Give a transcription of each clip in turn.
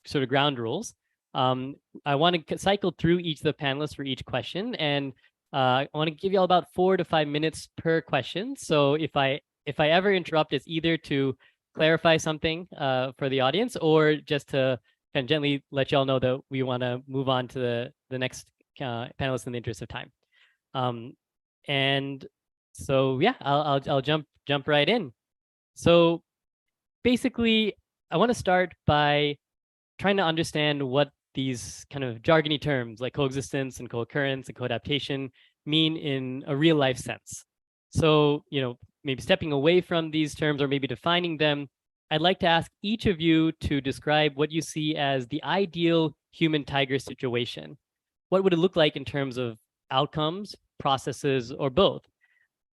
sort of ground rules. I want to cycle through each of the panelists for each question, and I want to give you all about 4 to 5 minutes per question. So if I ever interrupt, it's either to clarify something for the audience, or just to kind of gently let y'all know that we want to move on to the next panelist in the interest of time. And so yeah, I'll jump right in. So basically, I want to start by trying to understand what these kind of jargony terms like coexistence and co-occurrence and co-adaptation mean in a real life sense. So, maybe stepping away from these terms or maybe defining them, I'd like to ask each of you to describe what you see as the ideal human-tiger situation. What would it look like in terms of outcomes, processes, or both?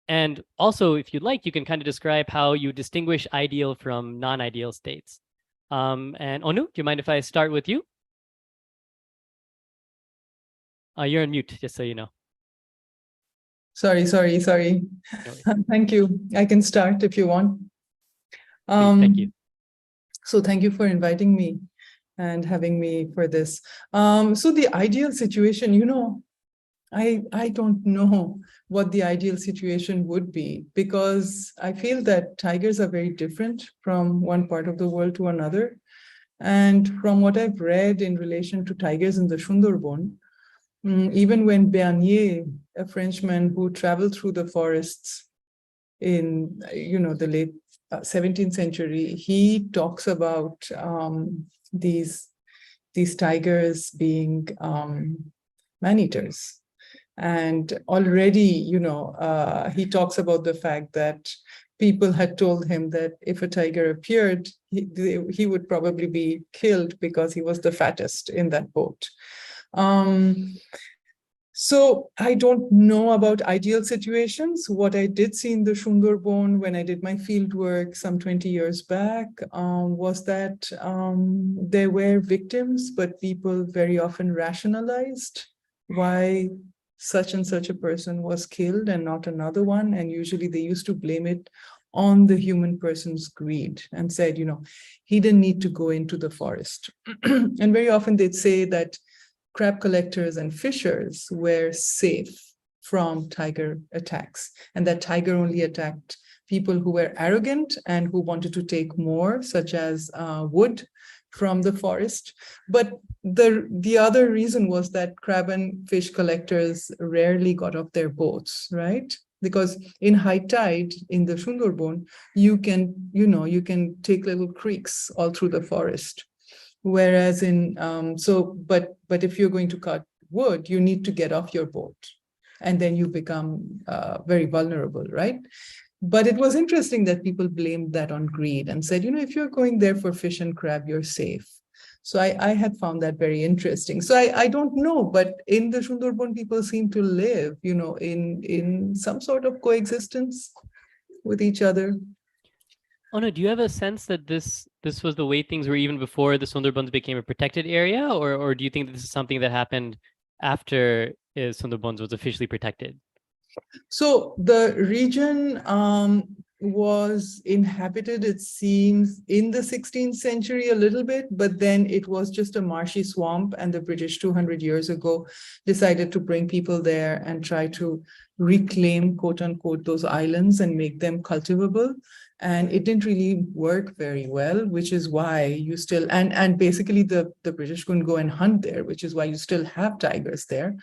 And also, if you'd like, you can kind of describe how you distinguish ideal from non-ideal states. And Onu, do you mind if I start with you? You're on mute, just so you know. Sorry. No Thank you. I can start if you want. Please, thank you. So thank you for inviting me and having me for this. So the ideal situation, I don't know what the ideal situation would be, because I feel that tigers are very different from one part of the world to another. And from what I've read in relation to tigers in the Sundarban, even when Bernier, a Frenchman who traveled through the forests in the late 17th century, he talks about these tigers being man-eaters. And already, he talks about the fact that people had told him that if a tiger appeared, he would probably be killed because he was the fattest in that boat. So I don't know about ideal situations. What I did see in the Sundarban when I did my field work some 20 years back was that there were victims, but people very often rationalized why such and such a person was killed and not another one. And usually they used to blame it on the human person's greed and said, he didn't need to go into the forest. And very often they'd say that crab collectors and fishers were safe from tiger attacks, and that tiger only attacked people who were arrogant and who wanted to take more, such as wood from the forest. But the other reason was that crab and fish collectors rarely got off their boats, right? Because in high tide in the Sundarban, you can take little creeks all through the forest. Whereas but if you're going to cut wood, you need to get off your boat, and then you become very vulnerable, right? But it was interesting that people blamed that on greed and said, if you're going there for fish and crab, you're safe. So I had found that very interesting. So I don't know, but in the Sundarban, people seem to live, in some sort of coexistence with each other. Oh no, do you have a sense that this was the way things were even before the Sundarbans became a protected area, or do you think that this is something that happened after Sundarbans was officially protected? So the region was inhabited, it seems, in the 16th century a little bit, but then it was just a marshy swamp, and the British 200 years ago decided to bring people there and try to reclaim, quote unquote, those islands and make them cultivable. And it didn't really work very well, which is why you still, and basically the British couldn't go and hunt there, which is why you still have tigers there.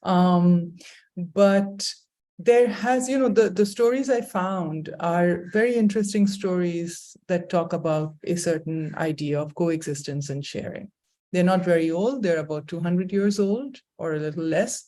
But there has, the stories I found are very interesting stories that talk about a certain idea of coexistence and sharing. They're not very old, they're about 200 years old or a little less,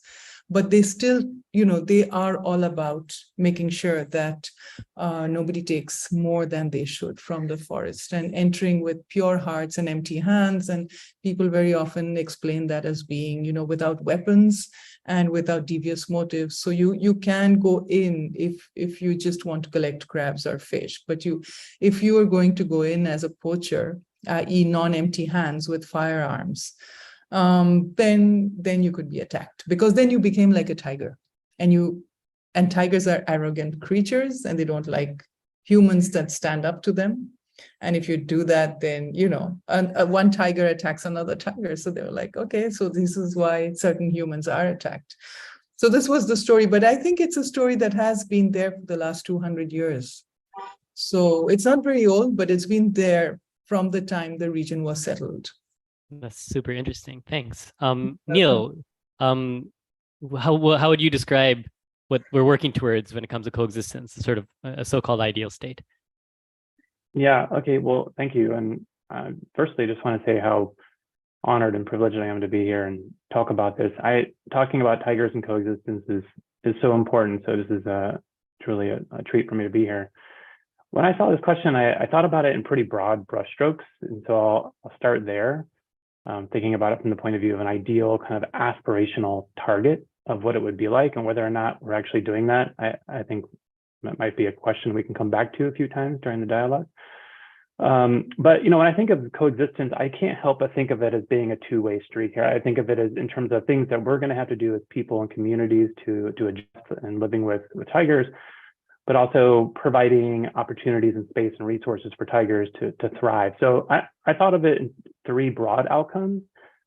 but they still, they are all about making sure that nobody takes more than they should from the forest, and entering with pure hearts and empty hands. And people very often explain that as being, without weapons and without devious motives. So you can go in if you just want to collect crabs or fish, but if you are going to go in as a poacher, i.e. non-empty hands with firearms, then you could be attacked, because then you became like a tiger, and tigers are arrogant creatures, and they don't like humans that stand up to them. And if you do that, then, one tiger attacks another tiger. So they were like, okay, so this is why certain humans are attacked. So this was the story, but I think it's a story that has been there for the last 200 years. So it's not very old, but it's been there from the time the region was settled. That's super interesting. Thanks. Neil, how would you describe what we're working towards when it comes to coexistence, sort of a so-called ideal state? Yeah, okay, well, thank you. And firstly, I just want to say how honored and privileged I am to be here and talk about this. Talking about tigers and coexistence is so important. So this is truly a treat for me to be here. When I saw this question, I thought about it in pretty broad brushstrokes. And so I'll start there, thinking about it from the point of view of an ideal kind of aspirational target of what it would be like and whether or not we're actually doing that. I think that might be a question we can come back to a few times during the dialogue. But when I think of coexistence, I can't help but think of it as being a two-way street here. I think of it as in terms of things that we're going to have to do as people and communities to adjust and living with tigers, but also providing opportunities and space and resources for tigers to thrive. So I thought of it in three broad outcomes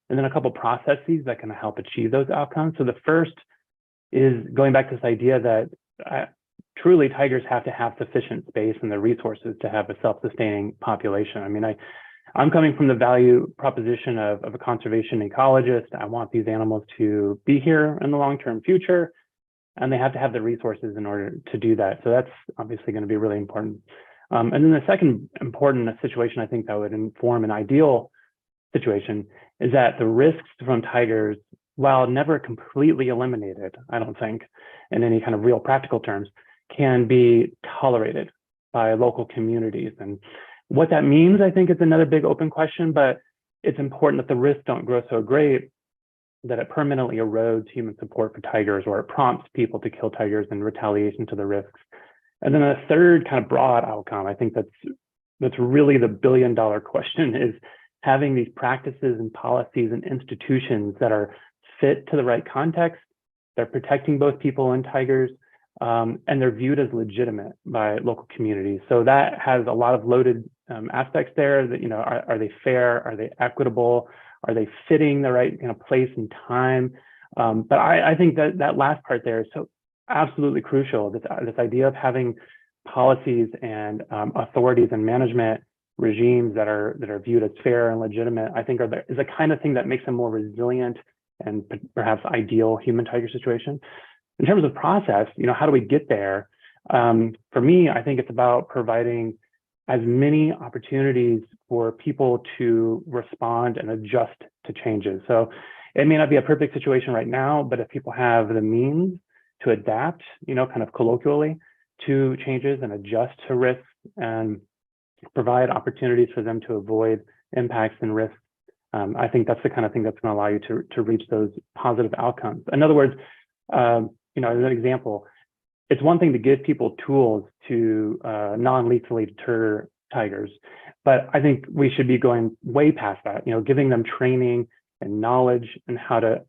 and then a couple processes that can help achieve those outcomes. So the first is going back to this idea that truly tigers have to have sufficient space and the resources to have a self-sustaining population. I mean, I'm coming from the value proposition of a conservation ecologist. I want these animals to be here in the long-term future, and they have to have the resources in order to do that. So that's obviously going to be really important. And then the second important situation I think that would inform an ideal situation is that the risks from tigers, while never completely eliminated, I don't think, in any kind of real practical terms, can be tolerated by local communities. And what that means, I think, is another big open question, but it's important that the risks don't grow so great that it permanently erodes human support for tigers, or it prompts people to kill tigers in retaliation to the risks. And then a third kind of broad outcome, I think that's really the billion-dollar question, is having these practices and policies and institutions that are fit to the right context, they're protecting both people and tigers, and they're viewed as legitimate by local communities. So that has a lot of loaded aspects there. That are they fair? Are they equitable? Are they fitting the right kind of place and time? But I think that last part there is so absolutely crucial. This idea of having policies and authorities and management regimes that are viewed as fair and legitimate, I think is the kind of thing that makes a more resilient and perhaps ideal human-tiger situation. In terms of process, how do we get there? For me, I think it's about providing as many opportunities for people to respond and adjust to changes. So it may not be a perfect situation right now, but if people have the means to adapt, kind of colloquially, to changes and adjust to risks and provide opportunities for them to avoid impacts and risks, I think that's the kind of thing that's going to allow you to reach those positive outcomes. In other words, as an example, it's one thing to give people tools to non-lethally deter tigers, but I think we should be going way past that, giving them training and knowledge and how to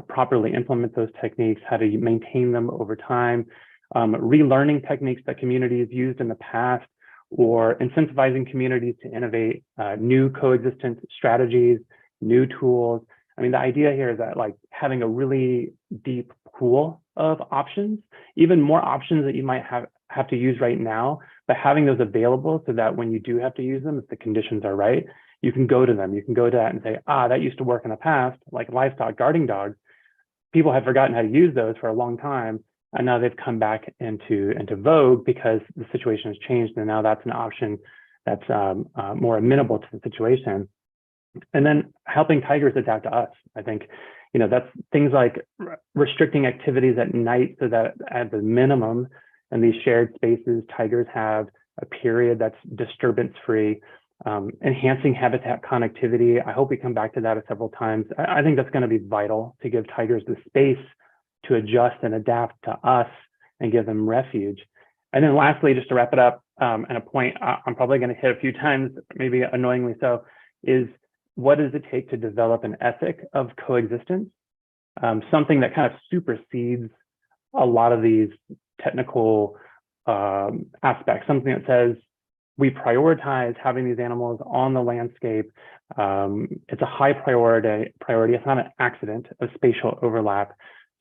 properly implement those techniques, how to maintain them over time, relearning techniques that communities used in the past, or incentivizing communities to innovate new coexistence strategies, new tools. I mean, the idea here is that having a really deep pool of options, even more options that you might have to use right now, but having those available so that when you do have to use them, if the conditions are right, you can go to them. You can go to that and say, that used to work in the past, like livestock guarding dogs. People have forgotten how to use those for a long time, and now they've come back into vogue because the situation has changed, and now that's an option that's more amenable to the situation. And then helping tigers adapt to us. I think, that's things like restricting activities at night so that at the minimum in these shared spaces, tigers have a period that's disturbance-free, enhancing habitat connectivity. I hope we come back to that several times. I think that's going to be vital to give tigers the space to adjust and adapt to us and give them refuge. And then lastly, just to wrap it up, and a point I'm probably going to hit a few times, maybe annoyingly so, is what does it take to develop an ethic of coexistence? Something that kind of supersedes a lot of these technical aspects, something that says we prioritize having these animals on the landscape. It's a high priority. It's not an accident of spatial overlap.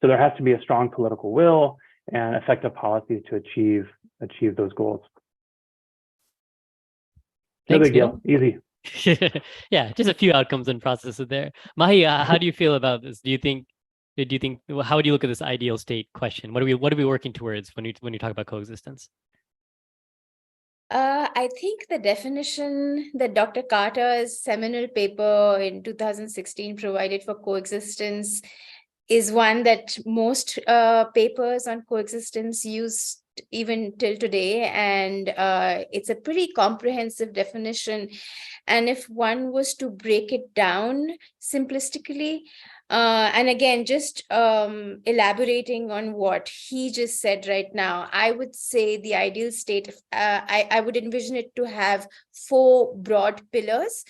So there has to be a strong political will and effective policies to achieve those goals. No Thanks, big deal, easy. Yeah, just a few outcomes and processes there. Mahi, how do you feel about this? Do you think, how would you look at this ideal state question? What are we working towards when you talk about coexistence? I think the definition that Dr. Carter's seminal paper in 2016 provided for coexistence is one that most papers on coexistence use even till today. And it's a pretty comprehensive definition. And if one was to break it down simplistically, and again, just elaborating on what he just said right now, I would say the ideal state, I would envision it to have 4 broad pillars.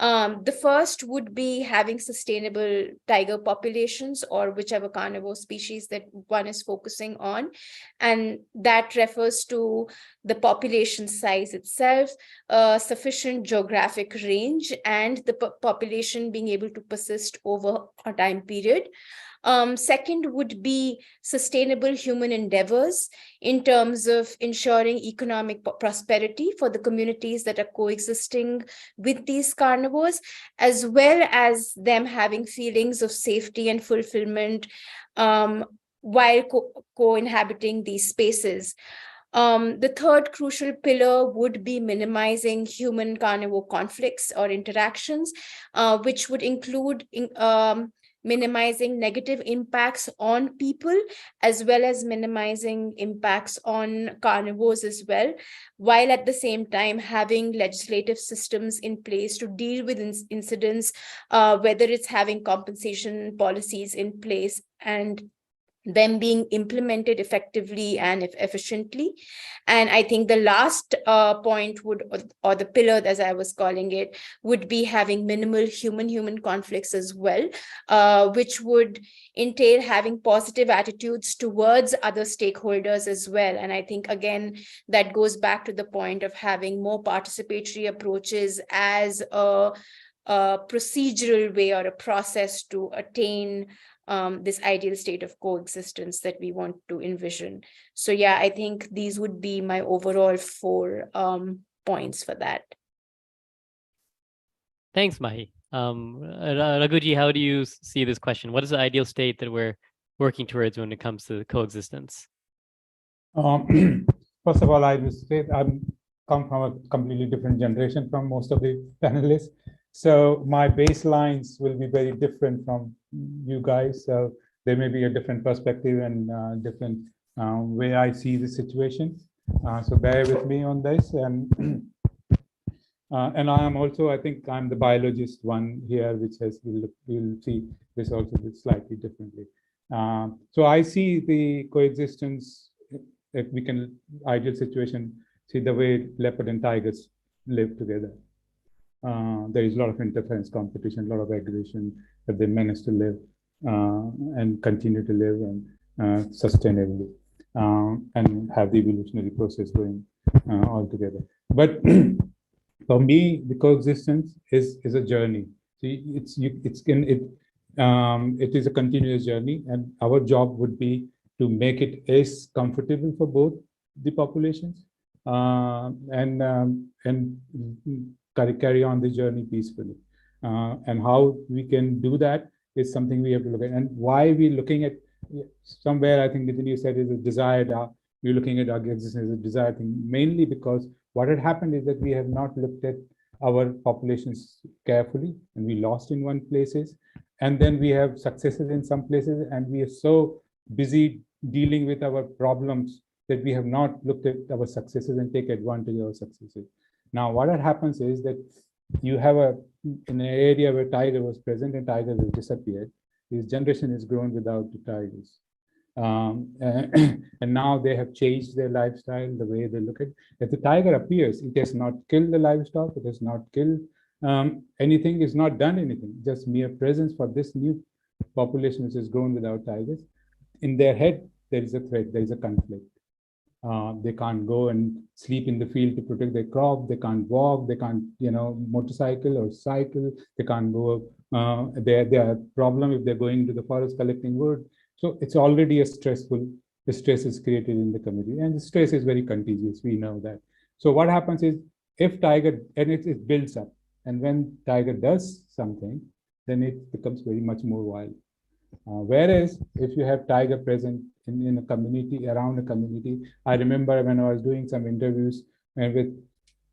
The first would be having sustainable tiger populations, or whichever carnivore species that one is focusing on. And that refers to the population size itself, sufficient geographic range, and the population being able to persist over a time period. Second would be sustainable human endeavors in terms of ensuring economic prosperity for the communities that are coexisting with these carnivores, as well as them having feelings of safety and fulfillment while co-inhabiting these spaces. The third crucial pillar would be minimizing human-carnivore conflicts or interactions, which would include minimizing negative impacts on people, as well as minimizing impacts on carnivores as well, while at the same time having legislative systems in place to deal with incidents, whether it's having compensation policies in place and them being implemented effectively and efficiently. And I think the last point would, or the pillar as I was calling it, would be having minimal human-human conflicts as well, which would entail having positive attitudes towards other stakeholders as well. And I think, again, that goes back to the point of having more participatory approaches as a procedural way or a process to attain this ideal state of coexistence that we want to envision. So yeah, I think these would be my overall 4 points for that. Thanks, Mahi. Raghuji, how do you see this question? What is the ideal state that we're working towards when it comes to coexistence? First of all, I would say I come from a completely different generation from most of the panelists. So my baselines will be very different from you guys. So there may be a different perspective and different way I see the situation. So bear with me on this. And I am also, I think I'm the biologist one here, which has, we'll see this also slightly differently. So I see the coexistence, if we can, ideal situation, see the way leopard and tigers live together. There is a lot of interference, competition, a lot of aggression, but they manage to live and continue to live and sustainably and have the evolutionary process going all together. But for me, the coexistence is a journey. See, it is a continuous journey, and our job would be to make it as comfortable for both the populations and carry on the journey peacefully. And how we can do that is something we have to look at. And why we're looking at, somewhere I think Nitin, you said is a desired, we're looking at our existence as a desired thing, mainly because what had happened is that we have not looked at our populations carefully, and we lost in one places. And then we have successes in some places, and we are so busy dealing with our problems that we have not looked at our successes and take advantage of our successes. Now, what happens is that you have in an area where tiger was present and tigers have disappeared. This generation is grown without the tigers. And now they have changed their lifestyle, the way they look at it. If the tiger appears, it has not killed the livestock, it has not killed anything, it's not done anything, just mere presence for this new population which is grown without tigers. In their head, there is a threat, there is a conflict. They can't go and sleep in the field to protect their crop. They can't walk. They can't, motorcycle or cycle. They can't go. They are a problem if they're going to the forest collecting wood. So it's already a stressful. The stress is created in the community, and the stress is very contagious. We know that. So what happens is, if tiger, and it builds up, and when tiger does something, then it becomes very much more wild. Whereas if you have tiger present in a community, around a community, I remember when I was doing some interviews and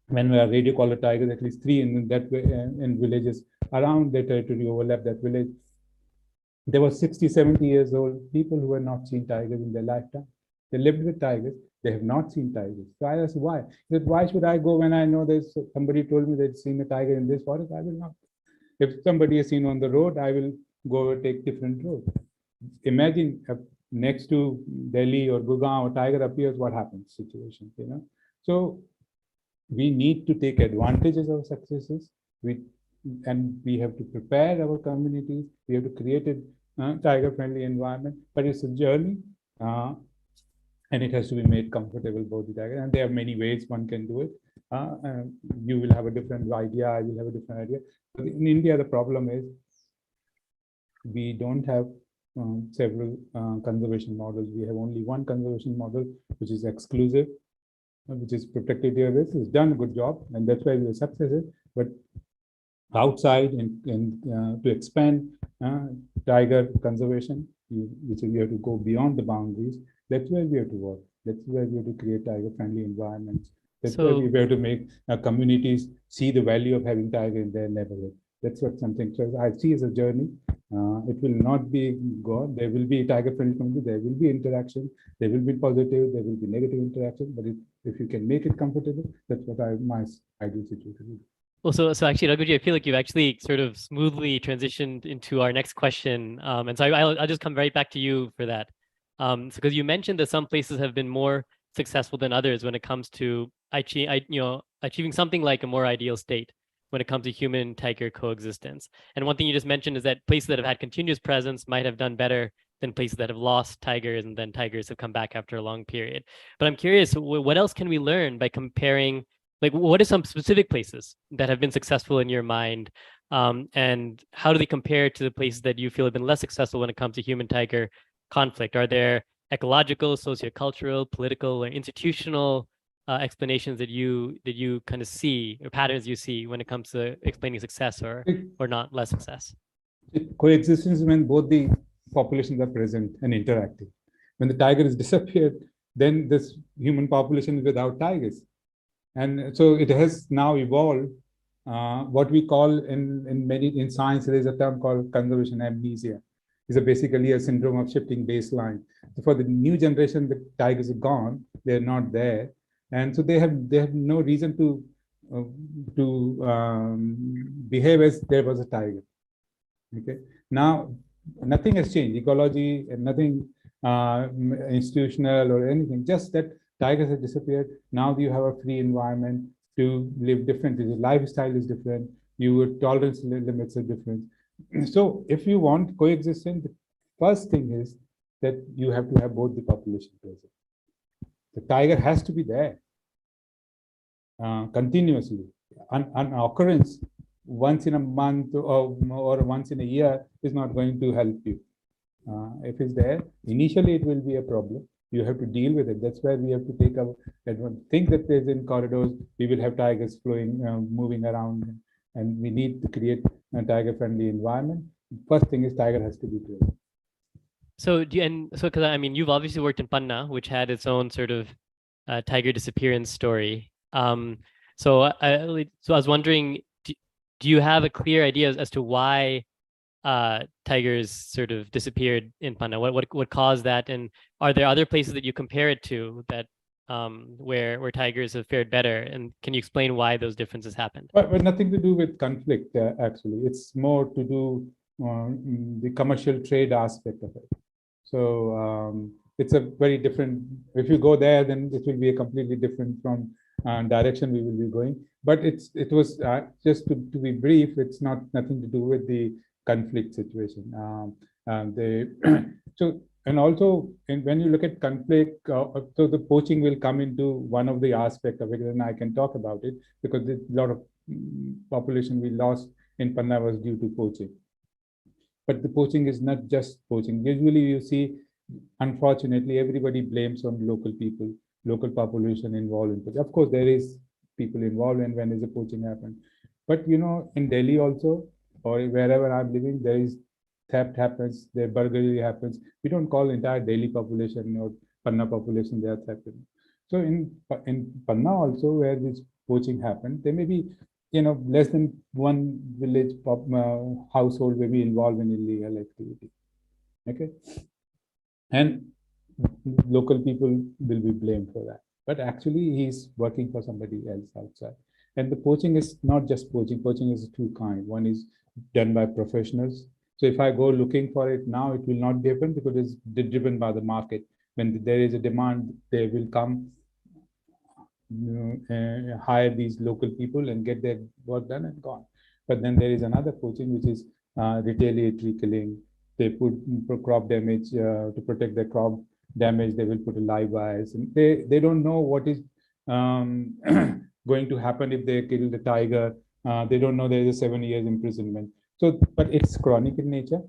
when we are radio collar tigers, at least 3 in that way, in villages around the territory overlap that village. There were 60, 70 years old people who had not seen tigers in their lifetime. They lived with tigers. They have not seen tigers. So I asked why. He said, why should I go when I know there's somebody told me they'd seen a tiger in this forest? I will not. If somebody has seen on the road, I will go take different road. Imagine next to Delhi or Gurgaon, a tiger appears, what happens? Situation, So we need to take advantages of successes. We have to prepare our communities. We have to create a tiger-friendly environment. But it's a journey, and it has to be made comfortable for the tiger. And there are many ways one can do it. You will have a different idea. I will have a different idea. But in India, the problem is we don't have several conservation models. We have only one conservation model, which is exclusive, which is protected areas. It's done a good job, and that's why we are successful. But outside and to expand tiger conservation, which we have to go beyond the boundaries. That's where we have to work. That's where we have to create tiger-friendly environments. That's where we have to make communities see the value of having tiger in their neighborhood. That's what something. So I see as a journey. It will not be gone. There will be tiger-friendly community. There will be interaction. There will be positive. There will be negative interaction. But if you can make it comfortable, that's what my ideal situation is. Well, so actually, Raghuji, I feel like you've actually sort of smoothly transitioned into our next question, and so I'll just come right back to you for that. So because you mentioned that some places have been more successful than others when it comes to achieving something like a more ideal state when it comes to human-tiger coexistence. And one thing you just mentioned is that places that have had continuous presence might have done better than places that have lost tigers, and then tigers have come back after a long period. But I'm curious, what else can we learn by comparing? Like, what are some specific places that have been successful in your mind? And how do they compare to the places that you feel have been less successful when it comes to human-tiger conflict? Are there ecological, sociocultural, political, or institutional explanations that you kind of see, or patterns you see when it comes to explaining success or not less success? Coexistence when both the populations are present and interacting. When the tiger is disappeared, then this human population is without tigers. And so it has now evolved what we call in science, there is a term called conservation amnesia. It's basically a syndrome of shifting baseline. So for the new generation, the tigers are gone; they're not there, and so they have no reason to behave as there was a tiger. Okay, now nothing has changed, ecology and nothing institutional or anything. Just that tigers have disappeared. Now you have a free environment to live differently. The lifestyle is different. Your tolerance limits are different. So if you want coexistence, the first thing is that you have to have both the population present. The tiger has to be there continuously. An occurrence once in a month or once in a year is not going to help you. If it's there, initially it will be a problem. You have to deal with it. That's where we have to take our think that there's in corridors, we will have tigers flowing, moving around, and we need to create a tiger-friendly environment. First thing is tiger has to be present. So because I mean, you've obviously worked in Panna, which had its own sort of tiger disappearance story. So I was wondering, do you have a clear idea as to why tigers sort of disappeared in Panna? What caused that? And are there other places that you compare it to that where tigers have fared better? And can you explain why those differences happened? But nothing to do with conflict, actually. It's more to do the commercial trade aspect of it. So it's a very different, if you go there, then it will be a completely different from direction we will be going. But it was just to be brief, it's nothing to do with the conflict situation. So And also, when you look at conflict, so the poaching will come into one of the aspects of it, and I can talk about it because there's a lot of population we lost in Panna was due to poaching. But the poaching is not just poaching. Usually you see, unfortunately, everybody blames on local people, local population involved in poaching. Of course, there is people involved in when is a poaching happen. But in Delhi also, or wherever I'm living, there is theft happens, there burglary happens. We don't call entire Delhi population or Panna population they are thefted. So in Panna also, where this poaching happened, there may be less than one village household may be involved in illegal activity. Okay, and local people will be blamed for that. But actually, he's working for somebody else outside. And the poaching is not just poaching. Poaching is two kinds. One is done by professionals. So if I go looking for it now, it will not be happen because it's driven by the market. When there is a demand, they will come, hire these local people and get their work done and gone. But then there is another poaching, which is retaliatory killing. They put crop damage to protect their crop damage. They will put a live wires, and they don't know what is going to happen if they kill the tiger. They don't know there is a 7 years imprisonment. So, but it's chronic in nature.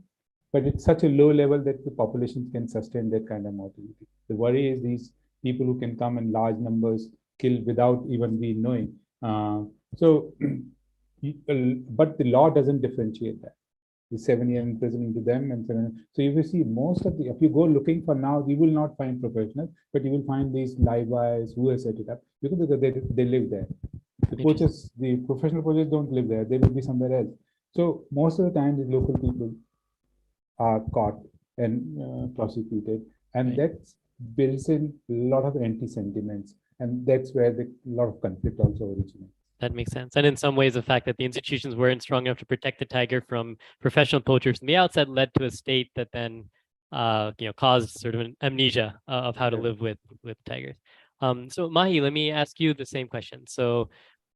But it's such a low level that the population can sustain that kind of mortality. The worry is these people who can come in large numbers, kill without even we knowing. But the law doesn't differentiate that. The 7 year imprisonment to them and 7. So if you see most of if you go looking for now, you will not find professionals, but you will find these live wires who have set it up because they live there. The poachers, the professional poachers don't live there. They will be somewhere else. So most of the time, the local people are caught and prosecuted, and that builds in a lot of anti-sentiments, and that's where a lot of conflict also originates. That makes sense. And in some ways, the fact that the institutions weren't strong enough to protect the tiger from professional poachers from the outset led to a state that then, caused sort of an amnesia of how to live with tigers. So Mahi, let me ask you the same question. So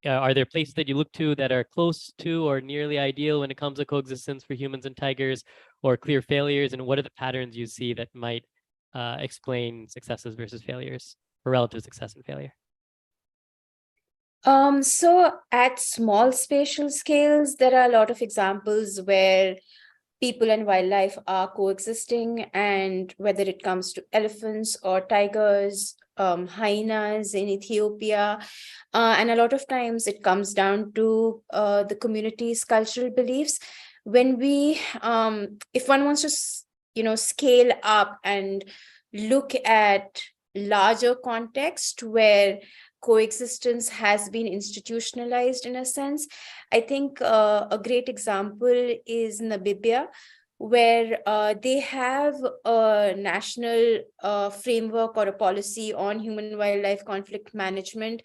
are there places that you look to that are close to or nearly ideal when it comes to coexistence for humans and tigers, or clear failures? And what are the patterns you see that might explain successes versus failures, or relative success and failure? So at small spatial scales, there are a lot of examples where people and wildlife are coexisting, and whether it comes to elephants or tigers, hyenas in Ethiopia, and a lot of times it comes down to the community's cultural beliefs. When we, if one wants to, scale up and look at larger context where coexistence has been institutionalized in a sense, I think a great example is Namibia, where they have a national framework or a policy on human-wildlife conflict management,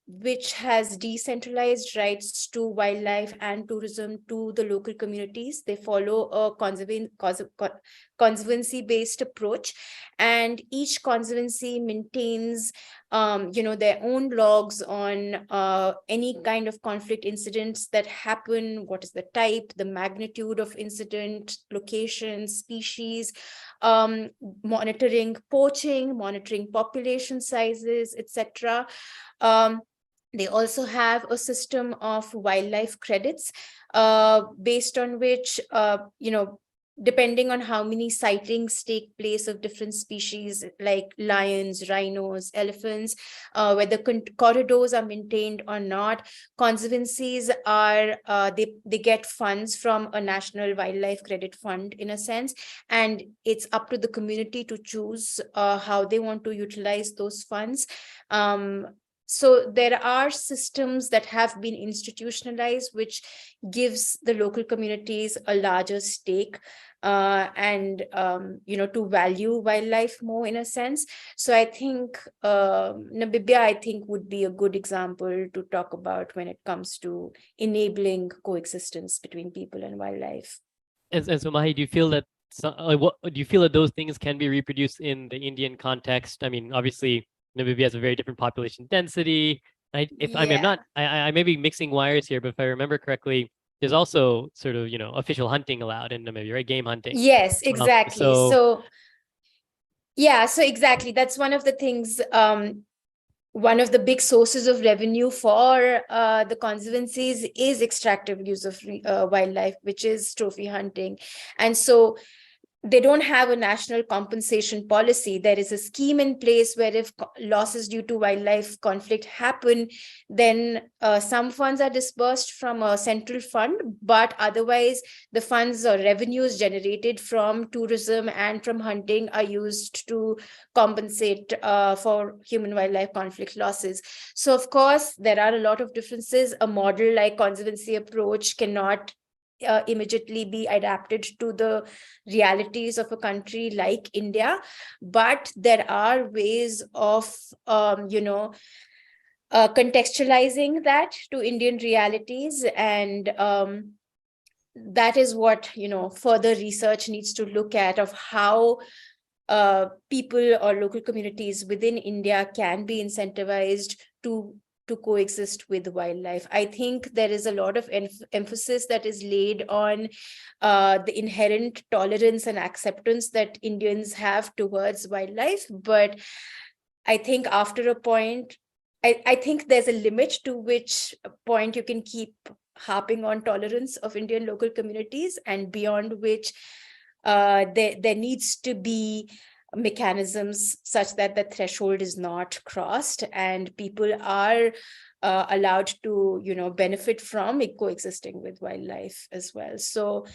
which has decentralized rights to wildlife and tourism to the local communities. They follow a conservancy-based approach, and each conservancy maintains their own logs on any kind of conflict incidents that happen, what is the type, the magnitude of incident, location, species, monitoring poaching, monitoring population sizes, etc. They also have a system of wildlife credits based on which, depending on how many sightings take place of different species like lions, rhinos, elephants, whether corridors are maintained or not, conservancies are, they get funds from a national wildlife credit fund in a sense, and it's up to the community to choose how they want to utilize those funds. So there are systems that have been institutionalized, which gives the local communities a larger stake and to value wildlife more in a sense. So I think Namibia, would be a good example to talk about when it comes to enabling coexistence between people and wildlife. And so Mahi, do you feel that do you feel that those things can be reproduced in the Indian context? I mean, obviously, Namibia has a very different population density. I may be mixing wires here, but if I remember correctly, there's also sort of, official hunting allowed in Namibia, right? Game hunting. Yes, exactly. So Yeah, so exactly. That's one of the things, one of the big sources of revenue for the conservancies is extractive use of wildlife, which is trophy hunting. And so they don't have a national compensation policy. There is a scheme in place where if losses due to wildlife conflict happen, then some funds are disbursed from a central fund, but otherwise the funds or revenues generated from tourism and from hunting are used to compensate for human wildlife conflict losses. So of course, there are a lot of differences. A model like conservancy approach cannot immediately be adapted to the realities of a country like India, but there are ways of contextualizing that to Indian realities, and that is what further research needs to look at, of how people or local communities within India can be incentivized to coexist with wildlife. I think there is a lot of emphasis that is laid on the inherent tolerance and acceptance that Indians have towards wildlife. But I think after a point, I think there's a limit to which point you can keep harping on tolerance of Indian local communities, and beyond which there needs to be mechanisms such that the threshold is not crossed and people are allowed to benefit from coexisting with wildlife as well. So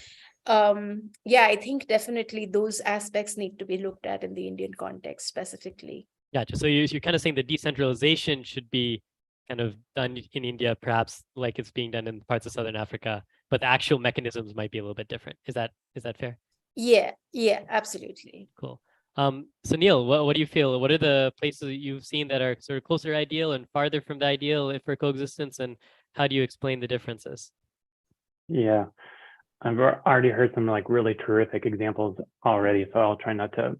yeah, I think definitely those aspects need to be looked at in the Indian context specifically. Gotcha. So you're kind of saying the decentralization should be kind of done in India, perhaps like it's being done in parts of Southern Africa, but the actual mechanisms might be a little bit different. Is that fair? Yeah, absolutely. Cool. So Neil, what do you feel? What are the places that you've seen that are sort of closer to ideal and farther from the ideal for coexistence, and how do you explain the differences? Yeah, I've already heard some like really terrific examples already, so I'll try not to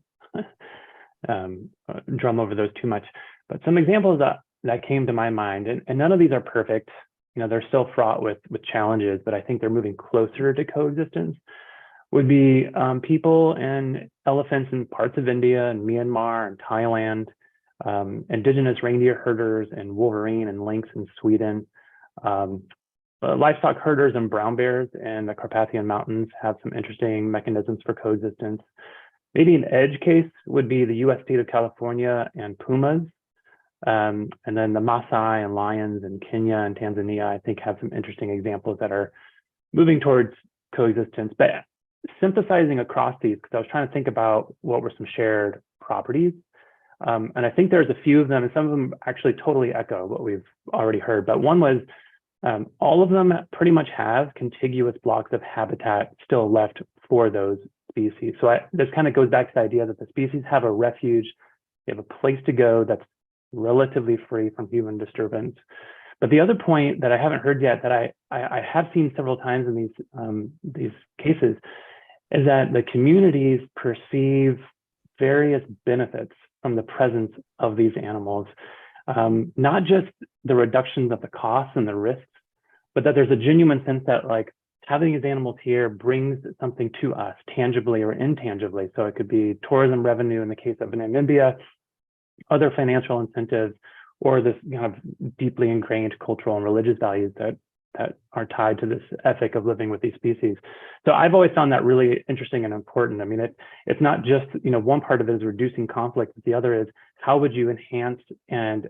drum over those too much. But some examples that came to my mind, and none of these are perfect. They're still fraught with challenges, but I think they're moving closer to coexistence. Would be people and elephants in parts of India and Myanmar and Thailand, indigenous reindeer herders and wolverine and lynx in Sweden, livestock herders and brown bears in the Carpathian Mountains have some interesting mechanisms for coexistence. Maybe an edge case would be the US state of California and pumas, and then the Maasai and lions in Kenya and Tanzania, I think have some interesting examples that are moving towards coexistence. But synthesizing across these, because I was trying to think about what were some shared properties. And I think there's a few of them, and some of them actually totally echo what we've already heard. But one was all of them pretty much have contiguous blocks of habitat still left for those species. So this kind of goes back to the idea that the species have a refuge, they have a place to go that's relatively free from human disturbance. But the other point that I haven't heard yet, that I have seen several times in these cases, is that the communities perceive various benefits from the presence of these animals, not just the reductions of the costs and the risks, but that there's a genuine sense that like having these animals here brings something to us tangibly or intangibly. So it could be tourism revenue in the case of Namibia, other financial incentives, or this kind of deeply ingrained cultural and religious values that are tied to this ethic of living with these species. So I've always found that really interesting and important. I mean, it's not just, one part of it is reducing conflict, but the other is how would you enhance and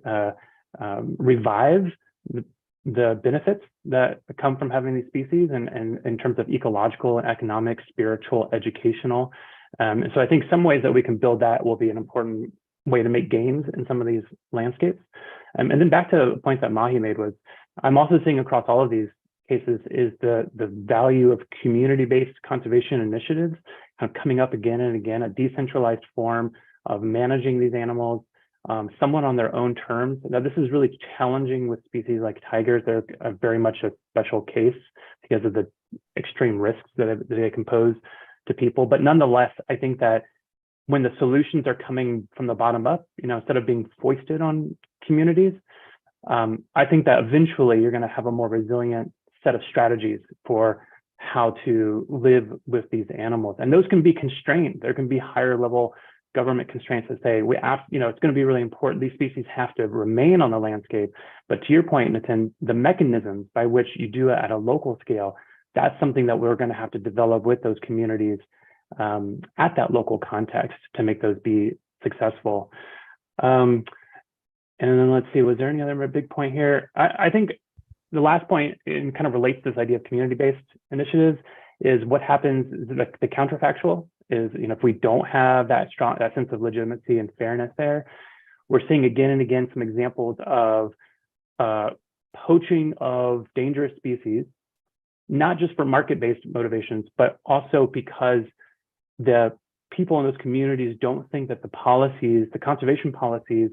revive the benefits that come from having these species, and in terms of ecological, economic, spiritual, educational. And so I think some ways that we can build that will be an important way to make gains in some of these landscapes. And then back to the point that Mahi made was, I'm also seeing across all of these cases is the value of community-based conservation initiatives kind of coming up again and again, a decentralized form of managing these animals, somewhat on their own terms. Now, this is really challenging with species like tigers. They're very much a special case because of the extreme risks that they can pose to people. But nonetheless, I think that when the solutions are coming from the bottom up, instead of being foisted on communities, I think that eventually you're going to have a more resilient set of strategies for how to live with these animals. And those can be constrained. There can be higher level government constraints that say, it's going to be really important. These species have to remain on the landscape. But to your point, Nitin, the mechanisms by which you do it at a local scale, that's something that we're going to have to develop with those communities at that local context to make those be successful. And then let's see, was there any other big point here? I think the last point, and kind of relates to this idea of community-based initiatives, is what happens, the counterfactual is, if we don't have that sense of legitimacy and fairness there, we're seeing again and again some examples of poaching of dangerous species, not just for market-based motivations, but also because the people in those communities don't think that the conservation policies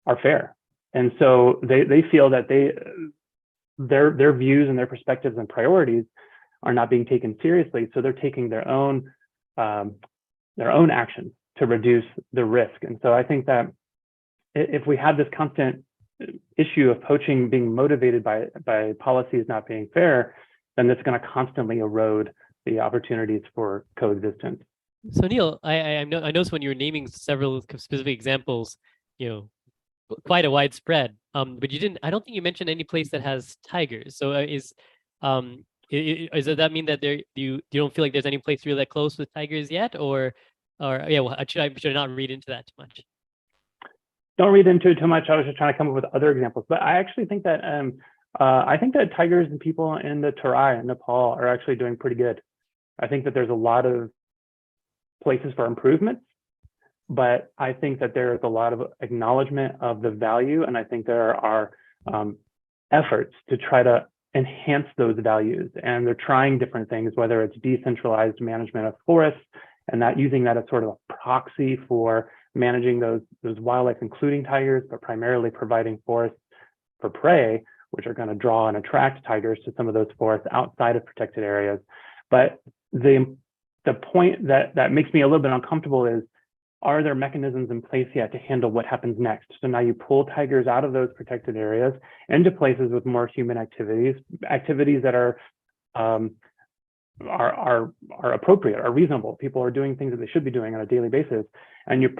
are fair. And so they feel that their views and their perspectives and priorities are not being taken seriously. So they're taking their own actions to reduce the risk. And so I think that if we have this constant issue of poaching being motivated by policies not being fair, then it's going to constantly erode the opportunities for coexistence. So Neil, I noticed when you were naming several specific examples, quite a widespread. But you didn't. I don't think you mentioned any place that has tigers. So does that mean that you don't feel like there's any place really that close with tigers yet, or yeah? Well, should I not read into that too much? Don't read into it too much. I was just trying to come up with other examples, but I actually think that tigers and people in the Terai in Nepal are actually doing pretty good. I think that there's a lot of places for improvement, but I think that there is a lot of acknowledgement of the value, and I think there are efforts to try to enhance those values, and they're trying different things, whether it's decentralized management of forests, and that using that as sort of a proxy for managing those wildlife, including tigers, but primarily providing forests for prey, which are going to draw and attract tigers to some of those forests outside of protected areas. But the point that makes me a little bit uncomfortable is, are there mechanisms in place yet to handle what happens next? So now you pull tigers out of those protected areas into places with more human activities that are appropriate, are reasonable. People are doing things that they should be doing on a daily basis, and you're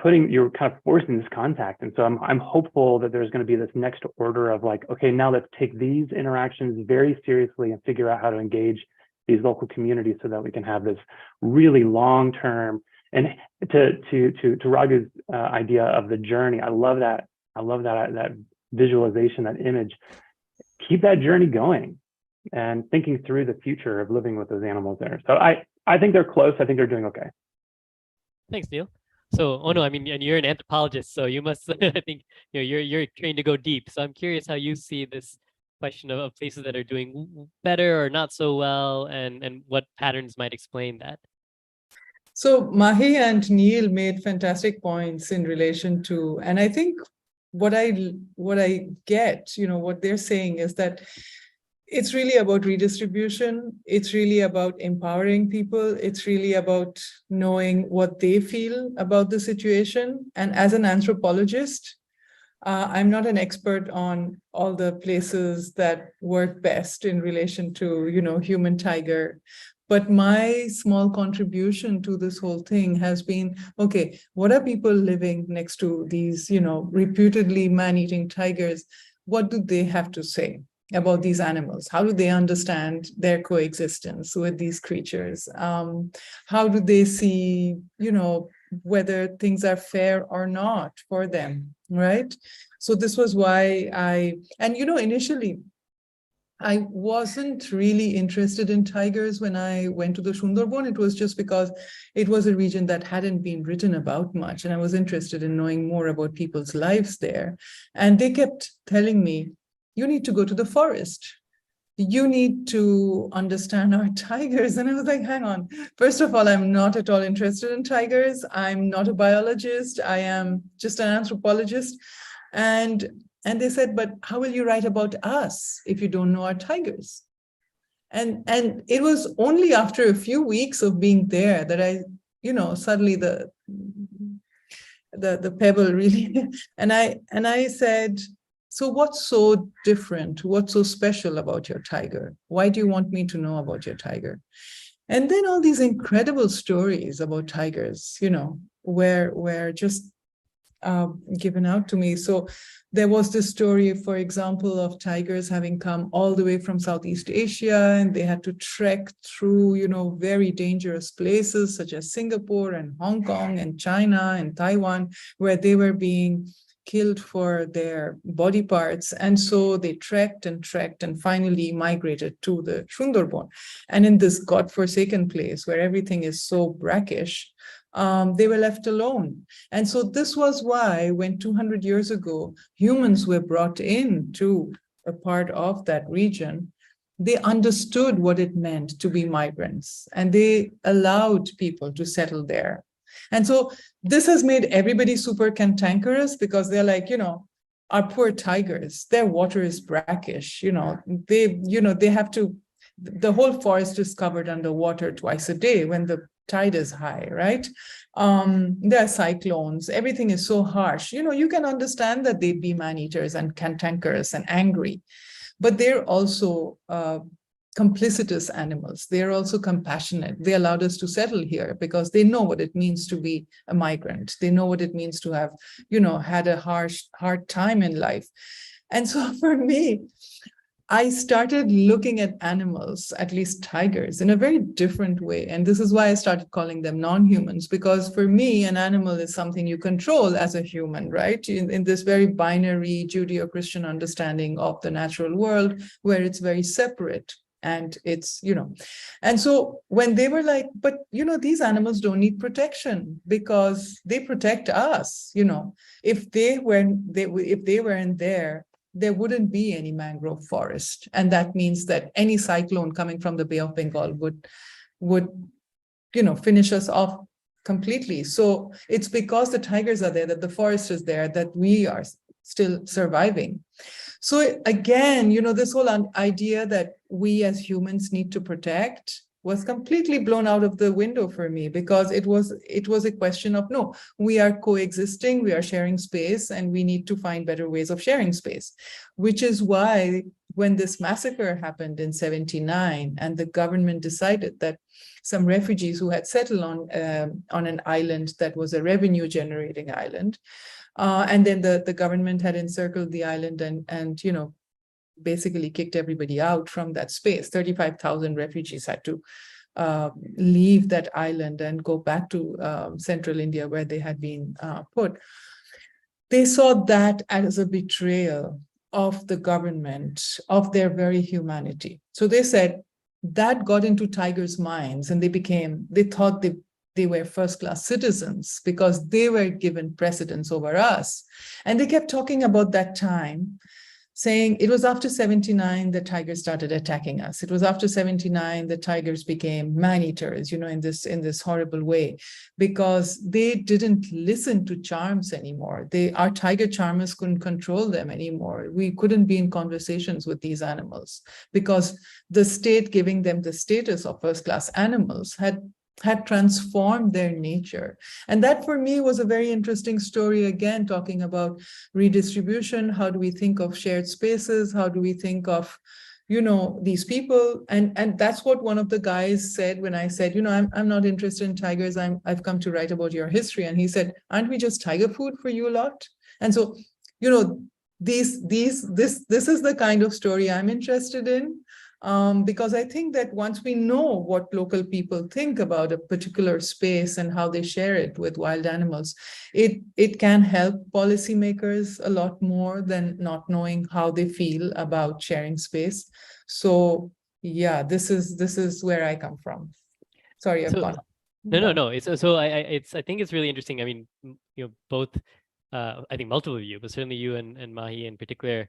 kind of forcing this contact. And so I'm hopeful that there's going to be this next order of like, okay, now let's take these interactions very seriously and figure out how to engage these local communities so that we can have this really long-term. And to Raghu's idea of the journey, I love that visualization, that image. Keep that journey going and thinking through the future of living with those animals there. So I think they're close. I think they're doing okay. Thanks, Neil. So, I mean, and you're an anthropologist, so you must, I think, you're trained to go deep. So I'm curious how you see this question of places that are doing better or not so well, and what patterns might explain that. So Mahi and Neil made fantastic points in relation to, and I think what I get, what they're saying is that it's really about redistribution. It's really about empowering people. It's really about knowing what they feel about the situation. And as an anthropologist, I'm not an expert on all the places that work best in relation to, human tiger. But my small contribution to this whole thing has been, okay, what are people living next to these, reputedly man-eating tigers? What do they have to say about these animals? How do they understand their coexistence with these creatures? How do they see, whether things are fair or not for them, right? So this was why initially, I wasn't really interested in tigers when I went to the Sundarban. It was just because it was a region that hadn't been written about much, and I was interested in knowing more about people's lives there. And they kept telling me, you need to go to the forest. You need to understand our tigers. And I was like, hang on. First of all, I'm not at all interested in tigers. I'm not a biologist. I am just an anthropologist. And they said, but how will you write about us if you don't know our tigers? And it was only after a few weeks of being there that I, suddenly the pebble really, and I said, So what's so different? What's so special about your tiger? Why do you want me to know about your tiger? And then all these incredible stories about tigers, were just given out to me. So there was this story, for example, of tigers having come all the way from Southeast Asia, and they had to trek through, very dangerous places such as Singapore and Hong Kong and China and Taiwan, where they were being killed for their body parts. And so they trekked and finally migrated to the Sundarban. And in this godforsaken place where everything is so brackish, they were left alone. And so this was why when 200 years ago, humans were brought in to a part of that region, they understood what it meant to be migrants, and they allowed people to settle there. And so this has made everybody super cantankerous, because they're like, our poor tigers, their water is brackish, they have to, the whole forest is covered underwater twice a day when the tide is high, right? There are cyclones, everything is so harsh. You can understand that they'd be man-eaters and cantankerous and angry, but they're also complicitous animals. They're also compassionate. They allowed us to settle here because they know what it means to be a migrant. They know what it means to have, had a hard time in life. And so for me, I started looking at animals, at least tigers, in a very different way. And this is why I started calling them non-humans, because for me, an animal is something you control as a human, right? In this very binary Judeo-Christian understanding of the natural world, where it's very separate. And it's, and so when they were like, but, these animals don't need protection because they protect us, if they weren't there, there wouldn't be any mangrove forest. And that means that any cyclone coming from the Bay of Bengal would finish us off completely. So it's because the tigers are there, that the forest is there, that we are still surviving. So again, this whole idea that we as humans need to protect was completely blown out of the window for me, because it was a question of, no, we are coexisting, we are sharing space, and we need to find better ways of sharing space, which is why when this massacre happened in 1979 and the government decided that some refugees who had settled on an island that was a revenue generating island, and then the government had encircled the island and basically kicked everybody out from that space. 35,000 refugees had to leave that island and go back to central India where they had been put. They saw that as a betrayal of the government, of their very humanity. So they said that got into tigers' minds, and they thought they were first-class citizens because they were given precedence over us. And they kept talking about that time, saying it was after 79 the tigers started attacking us. It was after 79 the tigers became man-eaters, in this horrible way, because they didn't listen to charms anymore. Our tiger charmers couldn't control them anymore. We couldn't be in conversations with these animals because the state giving them the status of first-class animals had transformed their nature. And that for me was a very interesting story, again, talking about redistribution. How do we think of shared spaces? How do we think of, these people? And that's what one of the guys said when I said, I'm not interested in tigers. I've come to write about your history. And he said, aren't we just tiger food for you lot? And so, this is the kind of story I'm interested in. Because I think that once we know what local people think about a particular space and how they share it with wild animals, it can help policymakers a lot more than not knowing how they feel about sharing space. So yeah, this is where I come from. Sorry, I've gone. No. I think it's really interesting. I mean, both, I think multiple of you, but certainly you and Mahi in particular,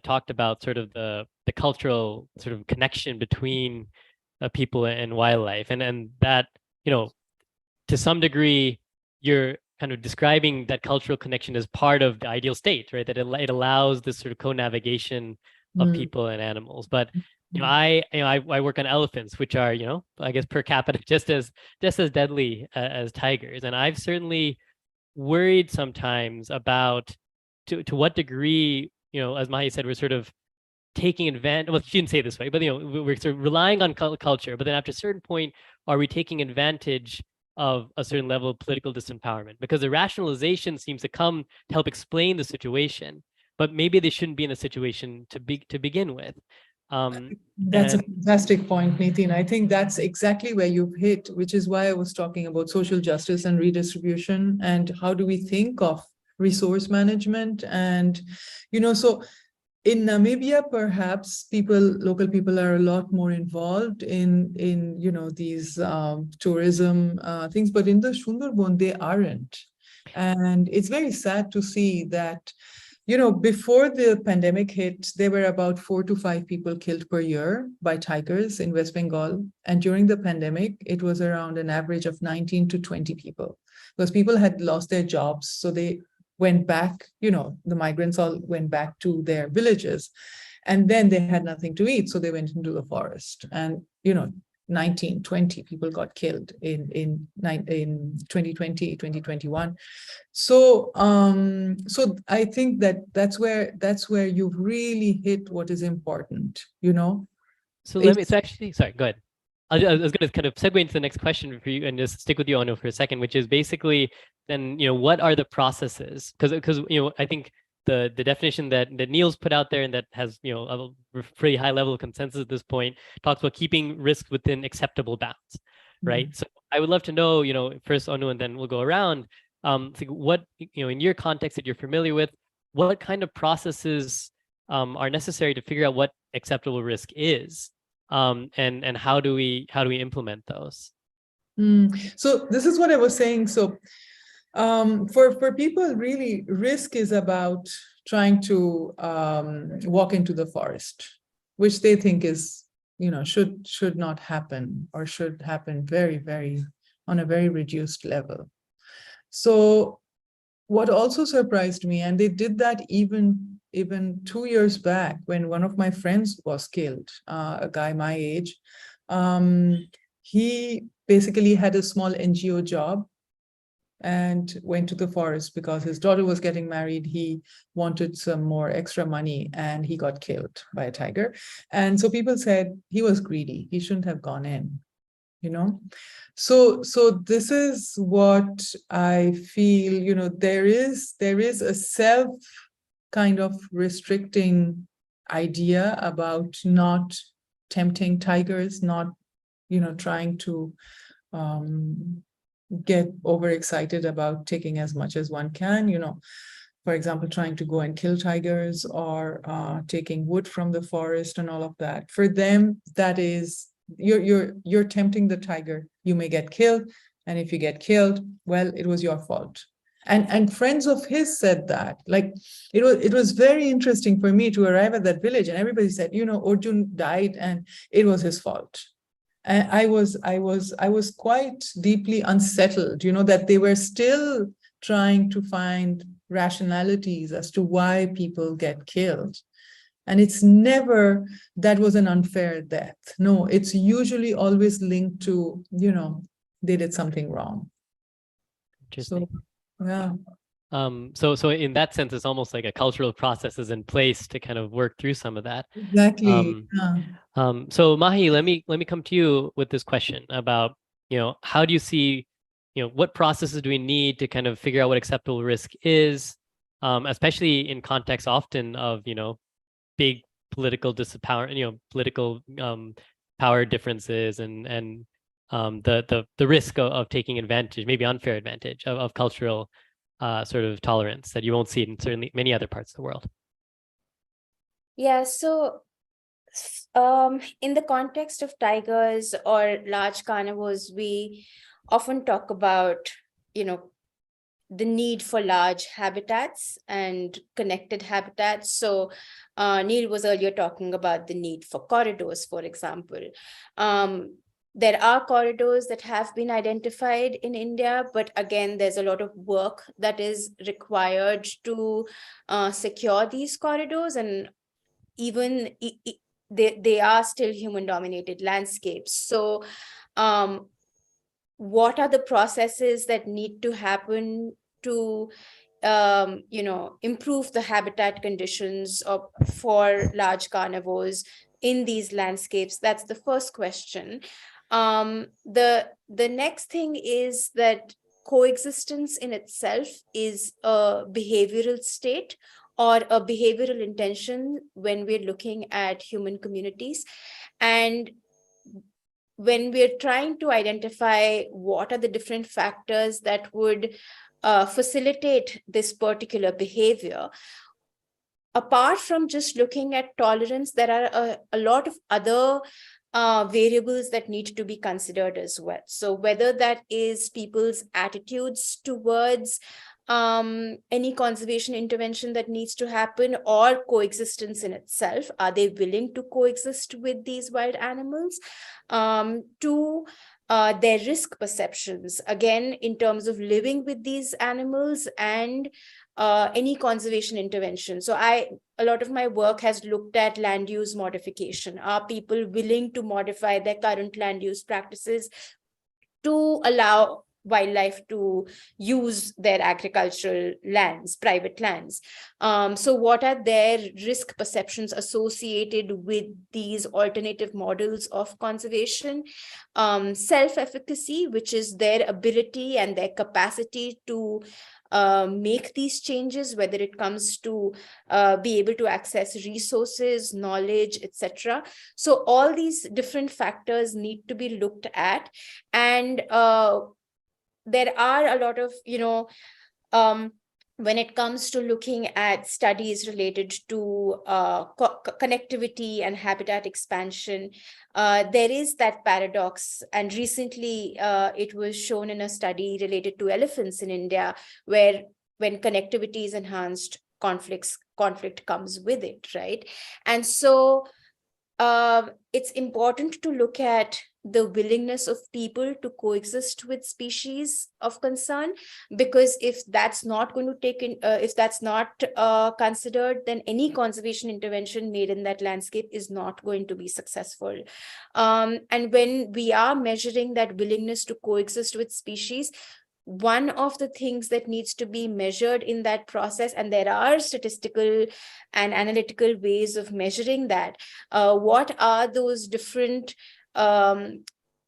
talked about sort of the cultural sort of connection between people and wildlife, and that, to some degree, you're kind of describing that cultural connection as part of the ideal state, right? That it allows this sort of co-navigation of people and animals. But I work on elephants, which are, I guess per capita just as deadly as tigers, and I've certainly worried sometimes about to what degree as Mahi said, we're sort of taking advantage, well, she didn't say it this way, but we're sort of relying on culture, but then after a certain point, are we taking advantage of a certain level of political disempowerment? Because the rationalization seems to come to help explain the situation, but maybe they shouldn't be in a situation to begin with. That's a fantastic point, Nitin. I think that's exactly where you've hit, which is why I was talking about social justice and redistribution and how do we think of resource management. And, so in Namibia, perhaps local people are a lot more involved in these tourism things, but in the Sundarban, they aren't. And it's very sad to see that, before the pandemic hit, there were about 4 to 5 people killed per year by tigers in West Bengal. And during the pandemic, it was around an average of 19 to 20 people, because people had lost their jobs. So they went back, the migrants all went back to their villages, and then they had nothing to eat. So they went into the forest, and, 19, 20 people got killed in 2020, 2021. So, so I think that's where you've really hit what is important, So sorry, go ahead. I was going to kind of segue into the next question for you and just stick with you, Anu, for a second, which is basically then, what are the processes? Because I think the definition that Neil's put out there and that has, a pretty high level of consensus at this point talks about keeping risk within acceptable bounds, right? Mm-hmm. So I would love to know, first Anu, and then we'll go around, what, in your context that you're familiar with, what kind of processes are necessary to figure out what acceptable risk is? And how do we implement those? So this is what I was saying. So for people, really, risk is about trying to walk into the forest, which they think is, should not happen, or should happen very, very on a very reduced level. So what also surprised me, and they did that even 2 years back when one of my friends was killed, a guy my age. He basically had a small NGO job and went to the forest because his daughter was getting married. He wanted some more extra money, and he got killed by a tiger. And so people said he was greedy. He shouldn't have gone in, So this is what I feel, there is a self kind of restricting idea about not tempting tigers, not, trying to get overexcited about taking as much as one can, for example, trying to go and kill tigers, or taking wood from the forest and all of that. For them, that is, you're tempting the tiger. You may get killed, and if you get killed, well, it was your fault. And friends of his said that, like, it was very interesting for me to arrive at that village, and everybody said, Arjun died and it was his fault. And I was quite deeply unsettled, that they were still trying to find rationalities as to why people get killed. And it's never that was an unfair death. No, it's usually always linked to, they did something wrong. Interesting. So, yeah. So in that sense, it's almost like a cultural process is in place to kind of work through some of that. Exactly. So Mahi, let me come to you with this question about, how do you see, what processes do we need to kind of figure out what acceptable risk is, especially in context often of, big political disempower, political power differences and the risk of taking advantage, maybe unfair advantage of cultural sort of tolerance that you won't see in certainly many other parts of the world. Yeah, so in the context of tigers or large carnivores, we often talk about, the need for large habitats and connected habitats. So Neil was earlier talking about the need for corridors, for example. There are corridors that have been identified in India, but again, there's a lot of work that is required to secure these corridors, and even they are still human-dominated landscapes. So what are the processes that need to happen to improve the habitat conditions for large carnivores in these landscapes? That's the first question. The next thing is that coexistence in itself is a behavioral state or a behavioral intention when we're looking at human communities. And when we're trying to identify what are the different factors that would facilitate this particular behavior, apart from just looking at tolerance, there are a lot of other variables that need to be considered as well. So whether that is people's attitudes towards any conservation intervention that needs to happen, or coexistence in itself, are they willing to coexist with these wild animals? To their risk perceptions, again, in terms of living with these animals, and any conservation intervention. So a lot of my work has looked at land use modification. Are people willing to modify their current land use practices to allow wildlife to use their agricultural lands, private lands? So what are their risk perceptions associated with these alternative models of conservation? Self-efficacy, which is their ability and their capacity to make these changes, whether it comes to be able to access resources, knowledge, etc. So all these different factors need to be looked at. And there are a lot of, when it comes to looking at studies related to connectivity and habitat expansion, there is that paradox. And recently it was shown in a study related to elephants in India, where when connectivity is enhanced, conflict comes with it, right? And so it's important to look at the willingness of people to coexist with species of concern, because if that's not going to take in, if that's not considered, then any conservation intervention made in that landscape is not going to be successful. And when we are measuring that willingness to coexist with species, one of the things that needs to be measured in that process, and there are statistical and analytical ways of measuring that, what are those different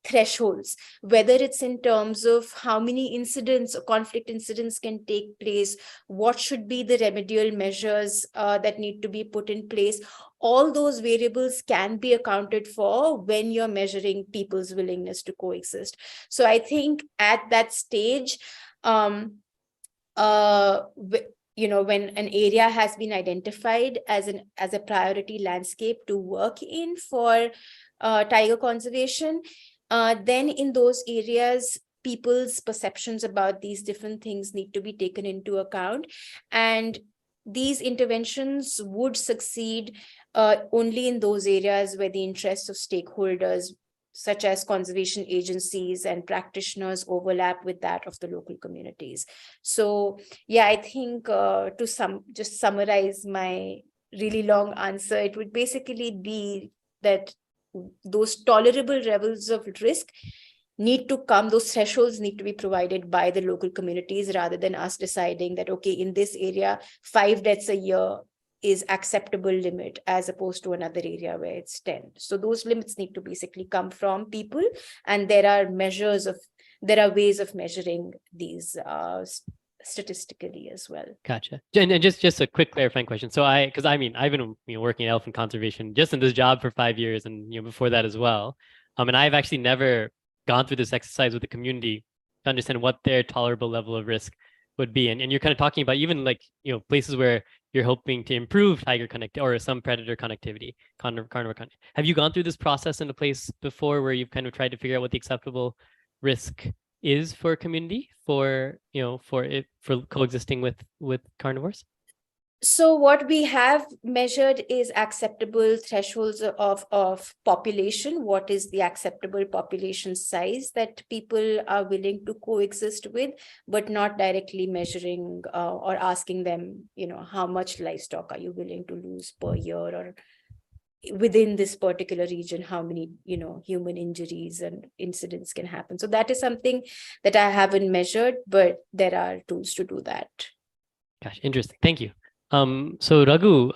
thresholds, whether it's in terms of how many incidents or conflict incidents can take place, what should be the remedial measures that need to be put in place. All those variables can be accounted for when you're measuring people's willingness to coexist. So I think at that stage, when an area has been identified as a priority landscape to work in for tiger conservation, then in those areas, people's perceptions about these different things need to be taken into account. And these interventions would succeed only in those areas where the interests of stakeholders, such as conservation agencies and practitioners, overlap with that of the local communities. So yeah, I think just summarize my really long answer, it would basically be that those tolerable levels of risk need to come, those thresholds need to be provided by the local communities, rather than us deciding that, okay, in this area, 5 deaths a year is acceptable limit, as opposed to another area where it's 10. So those limits need to basically come from people, and there are ways of measuring these statistically as well. Gotcha. And just a quick clarifying question. So I've been working in elephant conservation just in this job for 5 years, and before that as well. And I've actually never gone through this exercise with the community to understand what their tolerable level of risk would be. And you're kind of talking about even places where you're hoping to improve tiger connectivity or some predator connectivity, carnivore connectivity. Have you gone through this process in a place before where you've kind of tried to figure out what the acceptable risk is for a community for coexisting with carnivores? So what we have measured is acceptable thresholds of population. What is the acceptable population size that people are willing to coexist with, but not directly measuring or asking them, how much livestock are you willing to lose per year, or within this particular region, how many, human injuries and incidents can happen. So that is something that I haven't measured, but there are tools to do that. Gosh, interesting. Thank you. So Raghu,